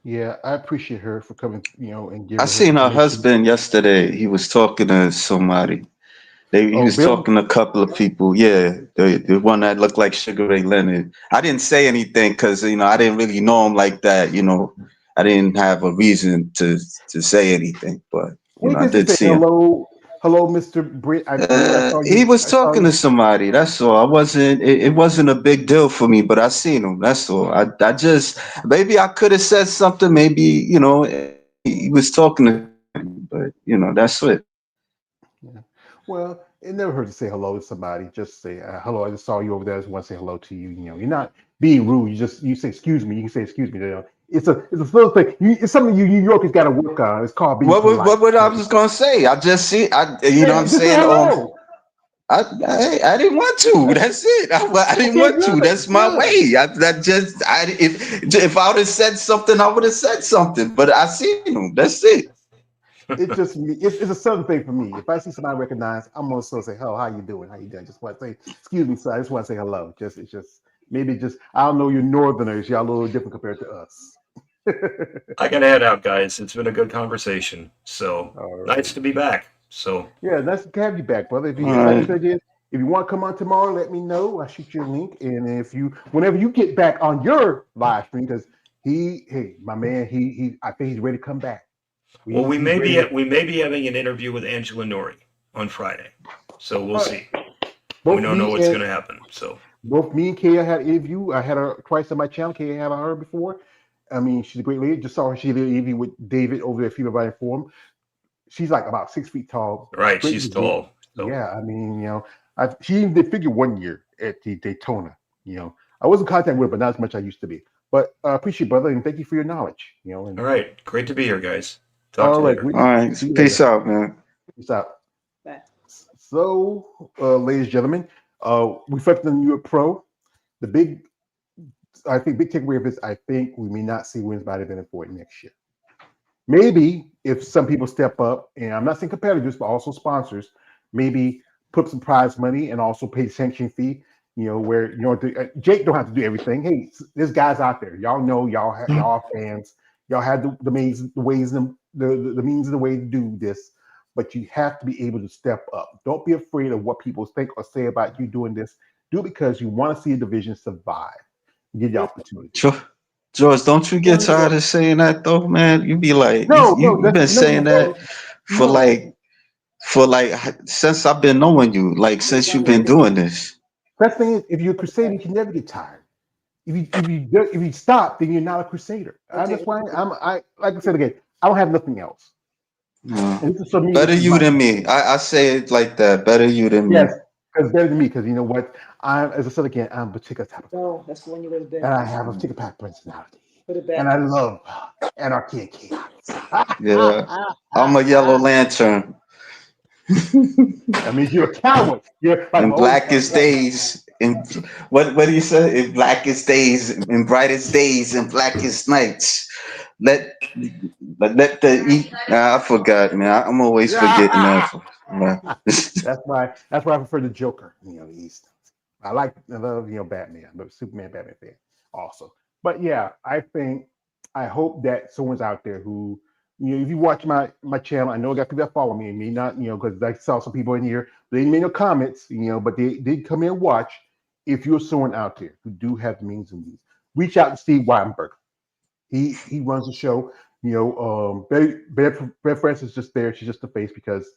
S1: Yeah, I appreciate her for coming, you know, and
S6: I
S1: giving her
S6: seen her
S1: information.
S6: husband yesterday. He was talking to somebody. He
S1: Oh,
S6: was
S1: Bill?
S6: talking to a couple of people. Yeah, the one that looked like Sugar Ray Leonard. I didn't say anything because, you know, I didn't really know him like that. You know, I didn't have a reason to say anything. But, you
S1: We
S6: know, I
S1: just to
S6: did
S1: say
S6: see him.
S1: hello, Mr. Britt. I believe I saw
S6: He
S1: you.
S6: was
S1: I saw
S6: talking
S1: you.
S6: to somebody. That's all. I wasn't. It wasn't a big deal for me, but I seen him. That's all. I just maybe I could have said something. Maybe, you know, he was talking to somebody, but, you know, that's it.
S1: Yeah. Well, it never hurts to say hello to somebody. Just say hello. I just saw you over there. I just want to say hello to you. You know, you're not being rude. You say excuse me. You can say excuse me. You know, it's a little thing. It's something you New Yorkers got to work on. It's called being polite.
S6: What I
S1: You
S6: was gonna say? I just see. You know what I'm
S1: just say
S6: saying?
S1: hello.
S6: I didn't want to. That's it. I didn't
S1: Okay,
S6: want to.
S1: good,
S6: That's my
S1: good.
S6: way. If I would have said something, I would have said something. But I seen him. That's it.
S1: It's just me. It's a southern thing for me. If I see somebody I recognize, I'm gonna still say, "Hello, how you doing? How you doing?" Just want to say, "Excuse me, sir." I just want to say hello. It's just maybe just I don't know. You Northerners, y'all a little different compared to us.
S4: I gotta head out, guys. It's been a good conversation. So
S1: All
S4: nice
S1: right.
S4: to be back. So
S1: Yeah, nice to have you back, brother.
S6: All
S1: Like I
S6: right.
S1: said, if you want to come on tomorrow, let me know. I'll shoot you a link, and whenever you get back on your live stream, because hey, my man, I think he's ready to come back.
S4: well,
S1: He's ready to.
S4: we may be having an interview with Angela Nori on Friday. So we'll
S1: All
S4: see.
S1: right.
S4: We
S1: Both
S4: don't know
S1: me
S4: what's
S1: and
S4: gonna happen. So
S1: Both me and Kaya had an interview. I had her twice on my channel. Kaya had her before. I mean, she's a great lady. Just saw her. She did an interview with David over at Female Body Forum. She's like about 6 feet tall.
S4: right,
S1: Great
S4: she's
S1: physique.
S4: tall. So
S1: Yeah, I mean, you know, she even did figure 1 year at the Daytona. You know, I wasn't in contact with her, but not as much as I used to be. But I appreciate it, brother, and thank you for your knowledge. You know, and
S4: all right, great to be here, guys. Talk to
S1: all
S4: you
S1: right,
S4: later.
S6: All right.
S1: see you
S6: Peace
S1: later.
S6: out, man.
S1: Peace out.
S5: Bye.
S1: So, ladies and gentlemen, reflecting on you pro, the big takeaway of this, I think we may not see women's bodybuilding for it next year. Maybe if some people step up, and I'm not saying competitors, but also sponsors, maybe put some prize money and also pay sanction fee. You know, where Jake don't have to do everything. Hey, there's guys out there. Y'all know, y'all are fans. Y'all have the means, the ways, and the means and the way to do this. But you have to be able to step up. Don't be afraid of what people think or say about you doing this. Do it because you want to see a division survive. Give the opportunity.
S6: George, don't you get tired of saying that though, man? You be like,
S1: No,
S6: you've been saying that for
S1: no.
S6: since I've been knowing you, like since you've been doing this.
S1: Best thing is, if you're a crusader, you can never get tired. If you stop, then you're not a crusader. That's why I like I said again, I don't have nothing else. And this is for me.
S6: Better
S1: This is
S6: you
S1: my
S6: than me. I say it like that. Better you than me.
S1: yes, because better than me. Because you know what? As I said again, I'm a particular type of,
S5: No, that's the one you would have been.
S1: and I have a particular type of personality,
S5: Put it back.
S1: and I love anarchy and chaos.
S6: Yeah. I'm a yellow lantern.
S1: That means you're a coward. You're like
S6: In blackest days, in what do you say? In blackest days, in brightest days, in blackest nights. Let I forgot, man. I'm always forgetting that.
S1: That's why I prefer the Joker. You know, I love Batman, but Superman, Batman fan also. But yeah, I hope that someone's out there who, if you watch my channel, I know I got people that follow me and may not, because I saw some people in here, they made no comments, but they did come in and watch. If you're someone out there who do have means and needs, reach out to Steve Weinberg. He runs the show. Beth Francis is just there. She's just the face because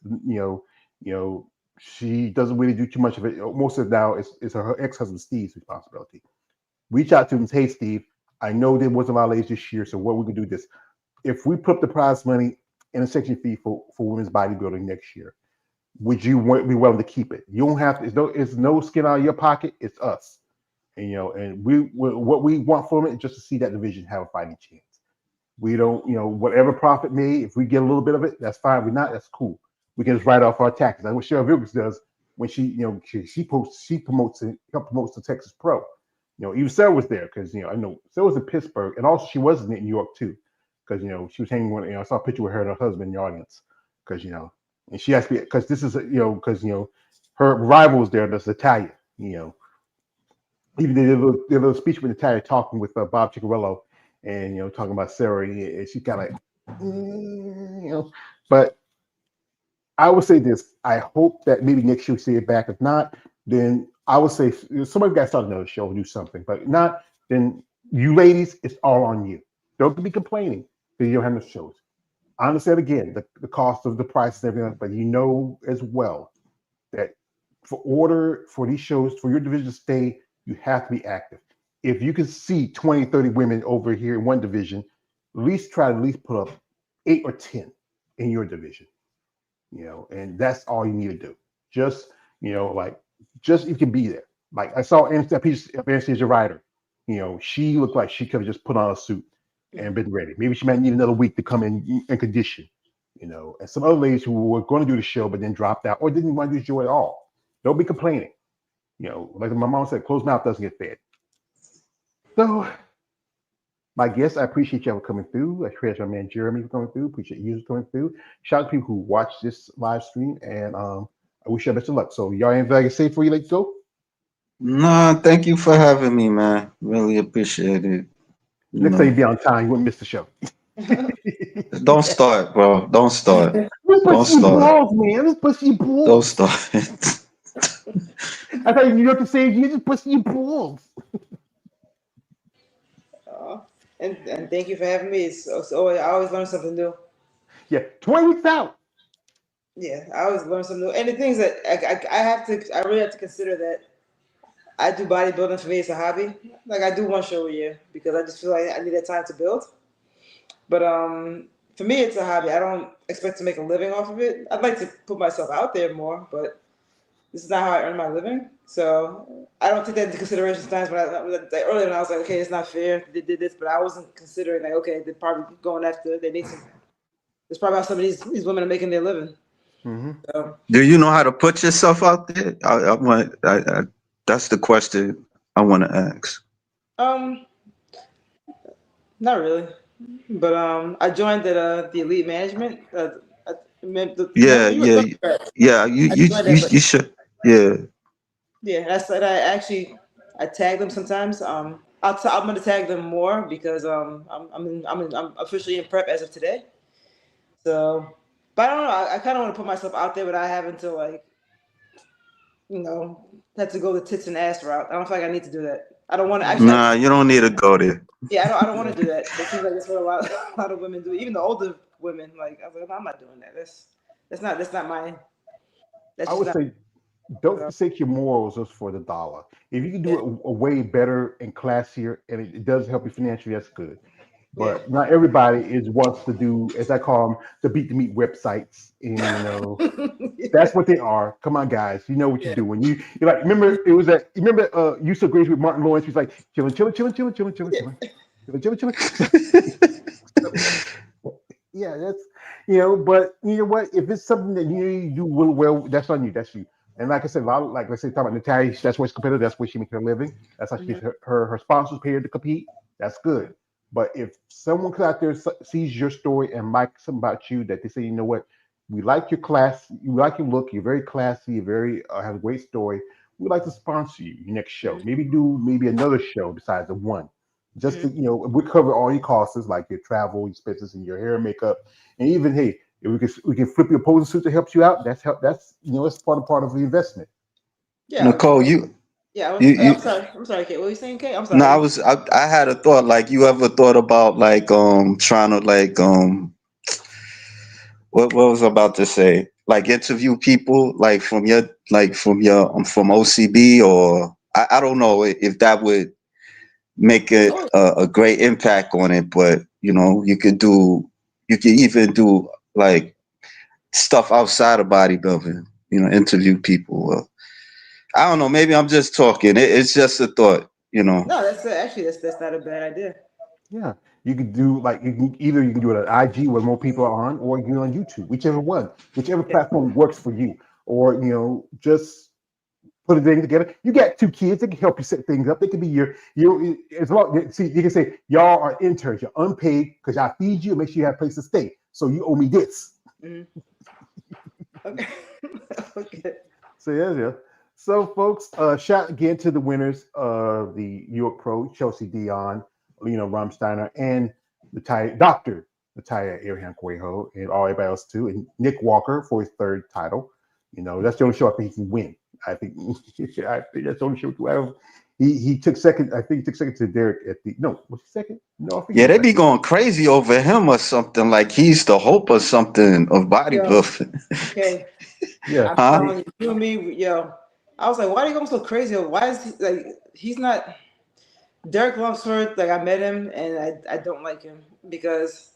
S1: she doesn't really do too much of it. Most of it now is her ex-husband Steve's responsibility. Reach out to him and say, hey, Steve, I know there wasn't a lot of ladies this year, so what we can do this. If we put up the prize money, and a section fee for women's bodybuilding next year. Would you be willing to keep it? You don't have to. It's no skin out of your pocket. It's us, and and what we want from it is just to see that division have a fighting chance. We don't, whatever profit made, if we get a little bit of it, that's fine. We're not, that's cool. We can just write off our taxes. That's what Cheryl Vilgus does when she promotes the Texas Pro. Even Sarah was there because I know Sarah was in Pittsburgh, and also she was in New York too, because she was hanging with. I saw a picture with her and her husband in the audience, because and she asked me because this is because her rival was there. That's Natalia. Even they did a little speech with Natalia talking with Bob Ciccarello, and talking about Sarah, and she kind of but I would say this: I hope that maybe next year we see it back. If not, then I would say somebody got to start another show or do something. But if not, then you ladies, it's all on you. Don't be complaining that you don't have no shows. I understand again the cost of the price and everything, but as well that for these shows, for your division to stay, you have to be active. If you can see 20, 30 women over here in one division, at least try to put up 8 or 10 in your division. And that's all you need to do. Just, just you can be there. Like I saw Anastasia Ryder, she looked like she could have just put on a suit and been ready. Maybe she might need another week to come in condition, and some other ladies who were going to do the show but then dropped out or didn't want to do the show at all. Don't be complaining. Like my mom said, closed mouth doesn't get fed. So, my guests, I appreciate y'all coming through. I appreciate my man Jeremy for coming through. Appreciate you coming through. Shout out to people who watch this live stream, and I wish you best of luck. So, y'all anything I can say before you let go?
S6: No, thank you for having me, man. Really appreciate it.
S1: Next time you be on time, you wouldn't miss the show.
S6: Don't start, bro. Don't start.
S1: Don't start. Balls, man. Just push your balls.
S6: Don't start.
S1: I thought you know what to say. You just push your balls.
S5: And thank you for having me. I always learn something new.
S1: Yeah, 20 weeks out.
S5: Yeah, I always learn something new. And the things that I really have to consider that I do bodybuilding for me. It's a hobby. Like I do one show a year because I just feel like I need that time to build. But for me, it's a hobby. I don't expect to make a living off of it. I'd like to put myself out there more, but this is not how I earn my living. So I don't take that into consideration sometimes. Earlier when I was like, okay, it's not fair. They did this, but I wasn't considering like, okay, they're probably going after. They need some. It's probably how some of these women are making their living.
S1: Mm-hmm.
S5: So,
S6: do you know how to put yourself out there? That's the question I want to ask.
S5: Not really, but I joined the elite management.
S6: You should. Yeah.
S5: Yeah, that's that. I tag them sometimes. I'm gonna tag them more because I'm officially in prep as of today. So, but I don't know. I kind of want to put myself out there without having to have to go the tits and ass route. I don't feel like I need to do that. I don't want to actually.
S6: Nah, you don't need to go there.
S5: Yeah, I don't want to do that. It seems like that's what a lot of women do. Even the older women. Like I was like, no, I'm not doing that. That's not my.
S1: I would say, don't forsake your morals just for the dollar. If you can do it a way better and classier, and it does help you financially, that's good. But not everybody wants to do, as I call them, the beat the meat websites. And that's what they are. Come on, guys, you know what you're doing. You're like, remember You So Grace with Martin Lawrence. He's like chilling. Yeah, that's but you know what? If it's something that you do well, that's on you. That's you. And like I said, talking about Natalia, that's where she's competitive. That's where she makes her living. That's how she her sponsors pay her to compete. That's good. But if someone out there sees your story and likes something about you, that they say, you know what, we like your class, you like your look, you're very classy, you're very have a great story. We'd like to sponsor you your next show. Maybe another show besides the one. Just to, we cover all your costs, like your travel expenses and your hair and makeup, and even if we can flip your posing suit that helps you out. That's it's part of the investment.
S6: Yeah, Nicole,
S5: I'm sorry, Kate. What were you saying, Kate? I'm sorry.
S6: No, I had a thought. Like, you ever thought about trying to what was I about to say? Like, interview people from OCB, or I don't know if that would make a great impact on it, but you could even do like stuff outside of bodybuilding. Interview people. I don't know. Maybe I'm just talking. It's just a thought.
S5: No, that's actually that's not a bad idea.
S1: Yeah, you could do like you can do it on IG where more people are on, or you can do it on YouTube, whichever platform works for you, or just put a thing together. You got 2 kids; they can help you set things up. They can be your as well. See, you can say y'all are interns, you're unpaid because I feed you and make sure you have a place to stay. So you owe me this.
S5: Okay. Okay.
S1: So yeah. So folks, shout again to the winners of the New York Pro, Chelsea Dion, Lena Romsteiner, and Dr. Natalia Abraham Cuejo, and all everybody else too, and Nick Walker for his 3rd title. That's the only show I think he can win. I think that's the only show to have. He took second. I think he took second to Derek was he second? No, I think
S6: Yeah, they be going crazy over him or something, like he's the hope or something of bodybuilding.
S5: Okay.
S1: Yeah.
S5: I'm telling you and me, I was like, why are you going so crazy? Why is he like? He's not Derek Lunsford. Like, I met him and I don't like him because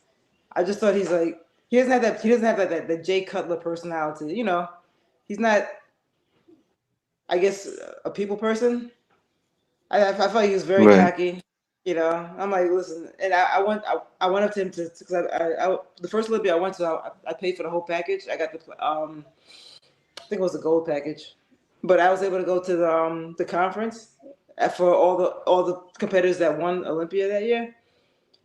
S5: I just thought he's like he doesn't have that the Jay Cutler personality. He's not. I guess a people person. I felt like he was very cocky. I'm like, listen, and I went up to him because I the first Olympia I went to, I paid for the whole package. I got the I think it was the gold package, but I was able to go to the conference for all the competitors that won Olympia that year,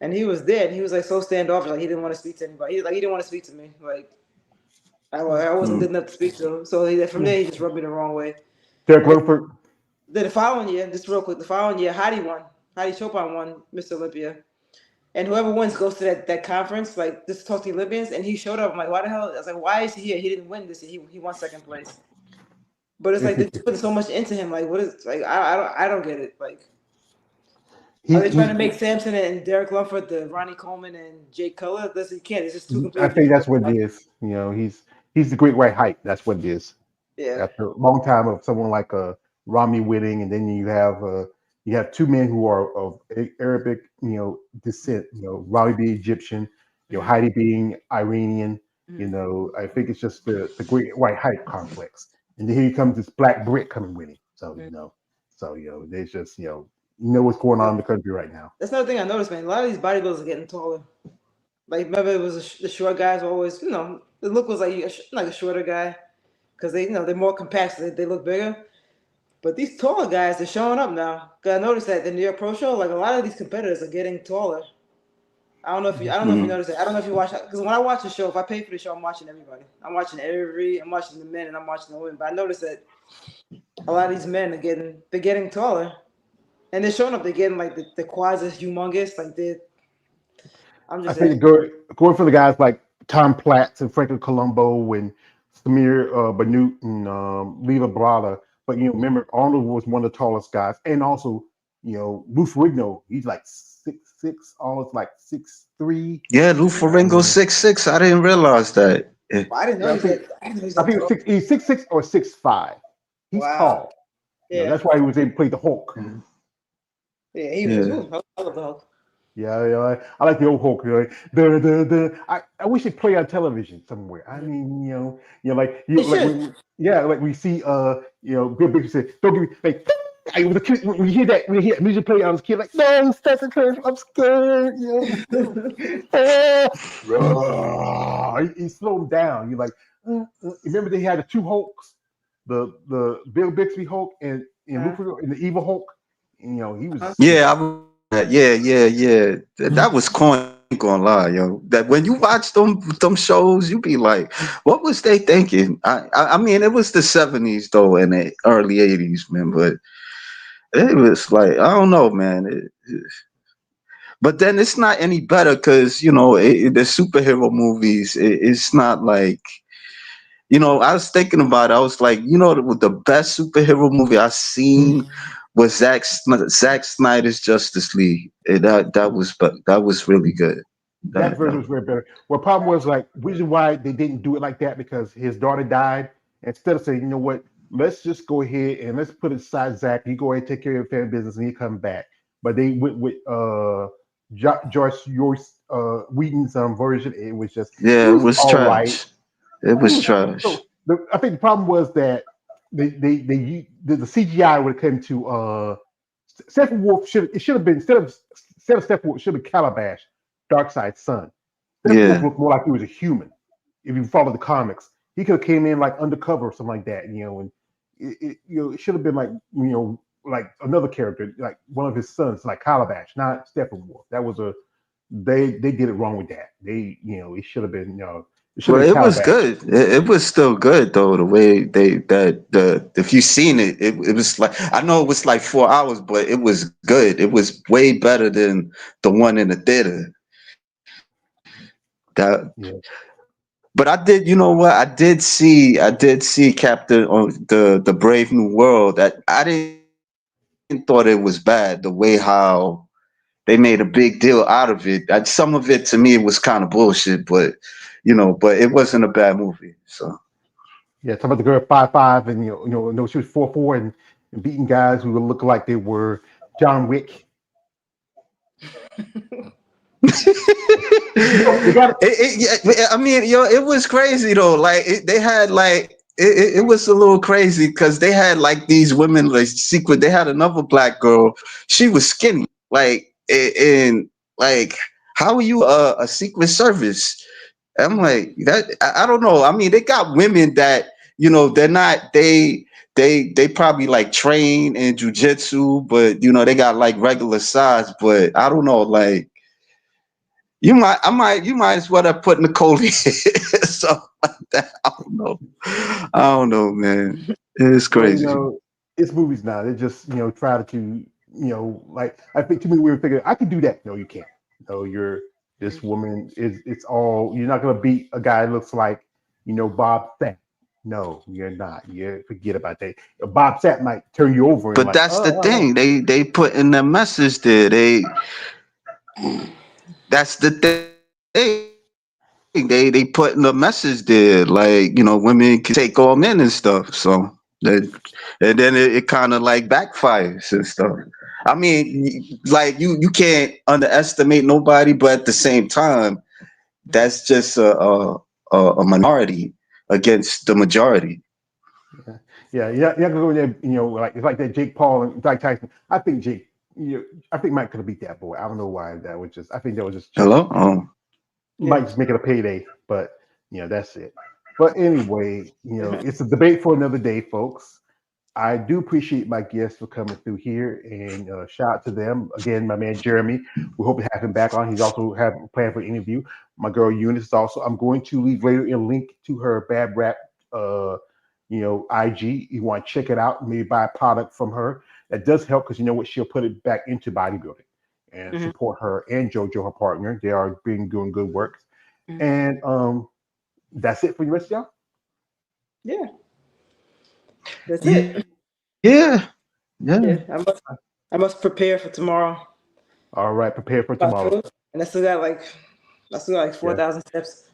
S5: and he was there, and he was like so standoffish, like he didn't want to speak to anybody. He didn't want to speak to me, like I wasn't good enough to speak to him. So from there he just rubbed me the wrong way.
S1: Derek Lunsford.
S5: Then the following year, just real quick, Heidi won. Heidi Chopin won Mr. Olympia. And whoever wins goes to that conference, like just talk to the Olympians. And he showed up. I'm like, why the hell? I was like, why is he here? He didn't win this year. He won 2nd place. But it's like they're putting so much into him. Like, what is like? I don't get it. Like, are they trying to make Samson and Derek Lunsford the Ronnie Coleman and Jake Cutler? Listen, you can't. It's just too completely.
S1: I think that's what it is. He's the great white height. That's what it is.
S5: Yeah.
S1: After a long time of someone like Rami Whitting, and then you have 2 men who are of Arabic, descent. Rami being Egyptian, Heidi being Iranian. I think it's just the great white height complex, and then here comes this black Brit coming with him. So there's just what's going on in the country right now.
S5: That's another thing I noticed, man. A lot of these bodybuilders are getting taller. Like, remember it was the short guys were always, the look was like a shorter guy because they're more compact, so they look bigger. But these taller guys are showing up now. Cause I noticed that the New York Pro Show, like a lot of these competitors are getting taller. I don't know if you noticed that. I don't know if you watch, because when I watch the show, if I pay for the show, I'm watching everybody. I'm watching the men and I'm watching the women. But I noticed that a lot of these men are getting taller, and they're showing up. They're getting like the quads is humongous. Like
S1: I think going for the guys like Tom Platz and Franklin Colombo and Samir Banut and Leva Brada. But remember, Arnold was one of the tallest guys, and also Lou Ferrigno, he's like 6'6", almost like 6'3".
S6: Yeah, Lou Ferrigno 6'6". I didn't realize that.
S5: I didn't know
S1: I think he's 6'6" or 6'5". He's tall.
S5: Yeah,
S1: that's why he was able to play the Hulk.
S5: Yeah, he was. I love the Hulk.
S1: Yeah, I like the old Hulk. I wish it played on television somewhere. I mean, like we see, Bill Bixby said, "Don't give me like." I was a kid when you hear that music play. I was a kid like, "No, stop it, I'm scared." He slowed down. You're like, remember they had the 2 Hulks, the Bill Bixby Hulk and the evil Hulk. He was.
S6: Yeah. Yeah. That was corny. Ain't gonna lie, yo. That when you watch them shows, you be like, what was they thinking? I mean, it was the 70s though, and the early 80s, man. But it was like, I don't know, man. But then it's not any better because the superhero movies. It's not like. I was thinking about it. I was like, the best superhero movie I've seen was Zack Snyder's Justice League. That was really good.
S1: That version was way better. Well, problem was like reason why they didn't do it like that because his daughter died. Instead of saying, you know what, let's just go ahead and let's put it aside Zack. You go ahead and take care of your family business and you come back. But they went with Joyce Whedon's version. It was just
S6: Yeah, it was
S1: all right.
S6: trash. It was trash.
S1: So I think the problem was that the CGI when it came to Steppenwolf should have been instead of Steppenwolf it should have been Calabash, Darkseid's son. Steppenwolf looked more like he was a human. If you follow the comics, he could have came in like undercover or something like that, and it should have been like like another character, like one of his sons, like Calabash, not Steppenwolf. That was they did it wrong with that. It should have been
S6: Well, it was good. It was still good though. The way if you seen it, it was like, I know it was like 4 hours, but it was good. It was way better than the one in the theater. But I did, you know what? I did see Captain on the Brave New World. That I didn't thought it was bad. The way how they made a big deal out of it. Some of it to me was kind of bullshit, but it wasn't a bad movie. So
S1: yeah, talking about the girl 5'5" and she was 4'4" and beating guys who looked like they were John Wick.
S6: I mean, it was crazy though. Like they had like it was a little crazy because they had like these women like secret. They had another black girl. She was skinny, like and like how are you a Secret Service? I'm like that. I don't know. I mean, they got women that they're not they probably like train in jujitsu, but they got like regular size. But I don't know, like. You might as well have put Nicole in something like that. I don't know, man. It's crazy.
S1: Well, it's movies now. They just try to like I think too many women figure I can do that. No, you can't. No, this woman it's all you're not gonna beat a guy that looks like Bob Sapp. No, you're not. You forget about that. Bob Sapp might turn you over.
S6: But that's the thing. They put in the message there. That's the thing. They put in the message there, like women can take all men and stuff. So and then it kind of like backfires and stuff. I mean, like you can't underestimate nobody, but at the same time, that's just a minority against the majority.
S1: Yeah. You're gonna go there. Like it's like that Jake Paul and Mike Tyson. I think Mike could have beat that boy. I don't know why that was just. I think that was just.
S6: Hello. Oh.
S1: Mike just making a payday, but that's it. But anyway, it's a debate for another day, folks. I do appreciate my guests for coming through here, and shout out to them again. My man Jeremy, we hope to have him back on. He's also having planned for an interview. My girl Eunice is also. I'm going to leave later a link to her Bad Rap, IG. You want to check it out? Maybe buy a product from her. That does help because she'll put it back into bodybuilding and support her and JoJo, her partner. They are doing good work. And that's it for the rest of y'all.
S5: Yeah, that's it.
S6: Yeah.
S5: I must prepare for tomorrow.
S1: All right, prepare for tomorrow.
S5: And I still got like 4,000 steps.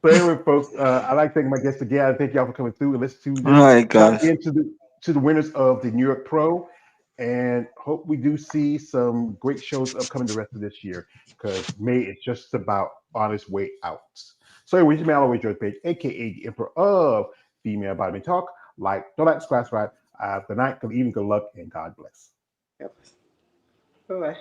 S1: So anyway, folks, I'd like to thank my guests again. I thank y'all for coming through and listening to this.
S6: All right, guys.
S1: To the winners of the New York Pro, and hope we do see some great shows upcoming the rest of this year because May is just about on its way out. So anyway, it's Mallory George Page, aka the Emperor of Female Body Talk. Don't subscribe. Good night, good evening, good luck, and God bless.
S5: Yep. Bye-bye.